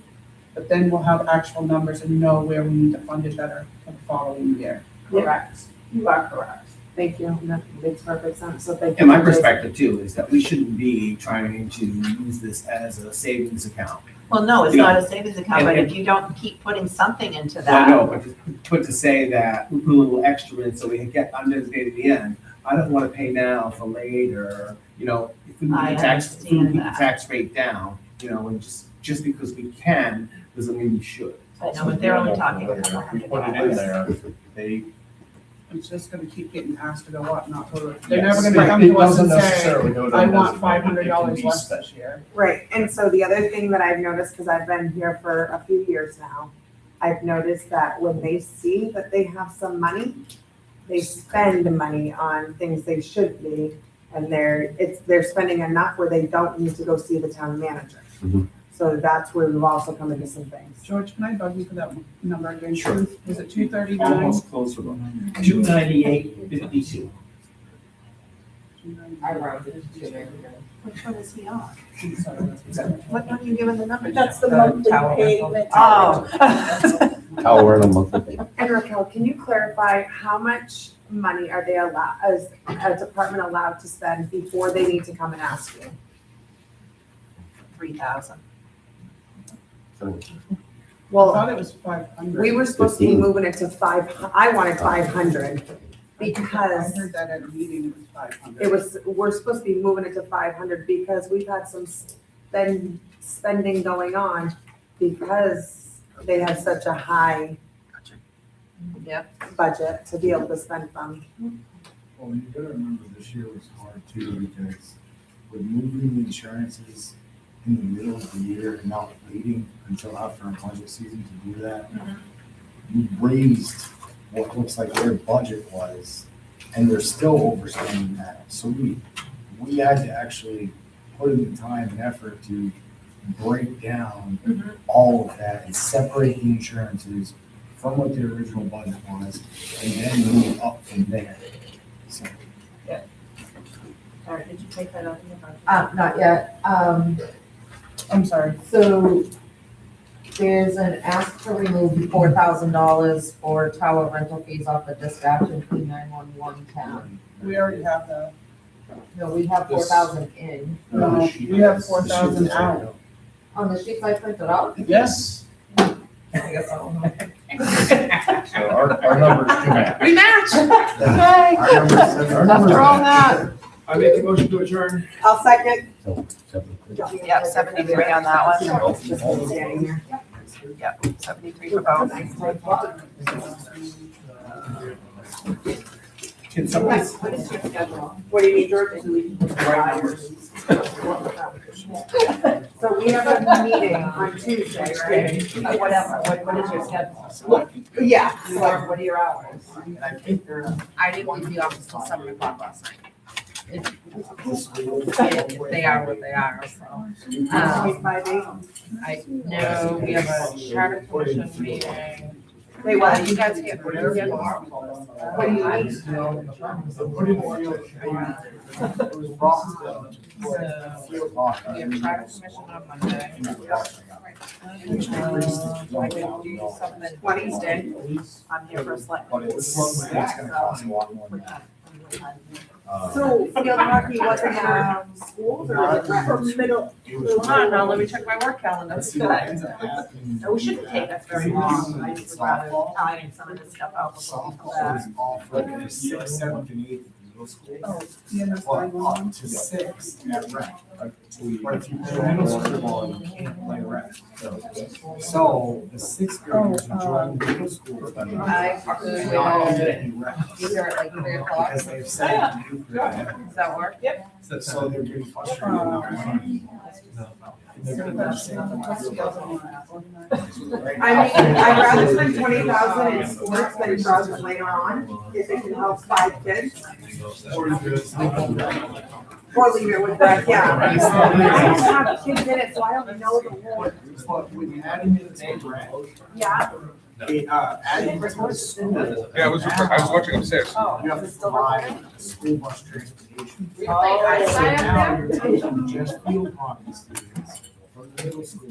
But then we'll have actual numbers and know where we need to fund it better for the following year. Correct. You are correct. Thank you, that makes perfect sense, so thank you. And my for this. perspective too is that we shouldn't be trying to use this as a savings account. Well, no, it's You know, not a savings account, but and- if you don't keep putting something into Well, I that. know, but to say that we put a little extra in so we can get undesignated at the end, I don't wanna pay now for later, you know, if we I keep the tax, if we understand keep the that. tax rate down, you know, and just because we can, doesn't mean we should. I know, but they're only talking a couple If we hundred put it in dollars. there, they. It's just gonna keep getting asked to go up, not to, they're Yes, never gonna come it to us and doesn't say, necessarily go to I want undesignated, $500 it can be less spent. this year. Right, and so the other thing that I've noticed, because I've been here for a few years now, I've noticed that when they see that they have some money, they spend money on things they should be, and they're spending enough where they don't need to go see the town manager. Mhm. So that's where we've also come into some things. George, can I bug you for that number again? Sure. Was it 239? Almost close to 298.52. I rounded it to there. Which one is he on? Sorry, What one are you giving the number? That's the The monthly tower payment. Oh. Tower and a monthly. And Raquel, can you clarify how much money are they allowed, is a department allowed to spend before they need to come and ask you? 3,000. I Well, thought it was 500. we were supposed to be 15. moving it to I wanted 500 I because heard that at a meeting, it was 500. we're supposed to be moving it to 500 because we've had some spending going on because they have such a high budget to be able to spend from. Well, you gotta remember this year was hard too, because with moving the insurances in the middle of the year and not waiting until after our budget season to do that, we raised what looks like their budget was, and they're still overspending that. So we had to actually put in the time and effort to break down all of that and separate the insurances from what the original budget was, and then move up from there. So, Sorry, did you take that out in the budget? Not yet. I'm sorry. So there's an ask to remove $4,000 for tower rental fees off the dispatch and P911 town. We already have that. No, we have 4,000 in. No, we have 4,000 out. On the sheets I printed out? Yes. I guess I don't know. So our numbers do match. We match! Okay. After all that. I make a motion to adjourn. I'll second. Yep, 73 on that one. Just standing here. Yep, 73 for both. Can somebody? What is your schedule? What do you need, George? So we have a meeting on Tuesday, right? Whatever, what is your schedule? Yeah. What are your hours? I didn't leave the office till 7 o'clock last night. They are what they are, so. I know we have a charter commission meeting. Wait, what? You guys here, what do you get tomorrow? What do you need? We have charter commission on Monday. I can do something Wednesday. I'm here for a select. but it's gonna cost a lot more than that. So field hockey wasn't schools or middle? Hold on, now let me check my work calendar. Let's see what ends up happening. It shouldn't take us very long. I just would rather iron some of this stuff out before we come Softball back. is offered for 6th, 7th, and 8th at the middle school. Oh, yeah, that's But fine. up to 6 at rec. But if you play middle school, you can't play rec. So the 6th graders who join the middle school. I could, Not getting rec. be here at like 3 o'clock. Because they've said. Does that work? Yep. So they're getting frustrated about money. And they're gonna be saying, I'd rather spend 20,000 in sports than drugs later on, if it can help 5 kids. Or leave it with that, yeah. I don't have kids in it, so I don't know the rules. But when you add in the rec, Yeah. adding to the school. Yeah, I was watching upstairs. Oh, You have to provide school bus transportation. I So sign now up you're taking just field hockey students from the middle school.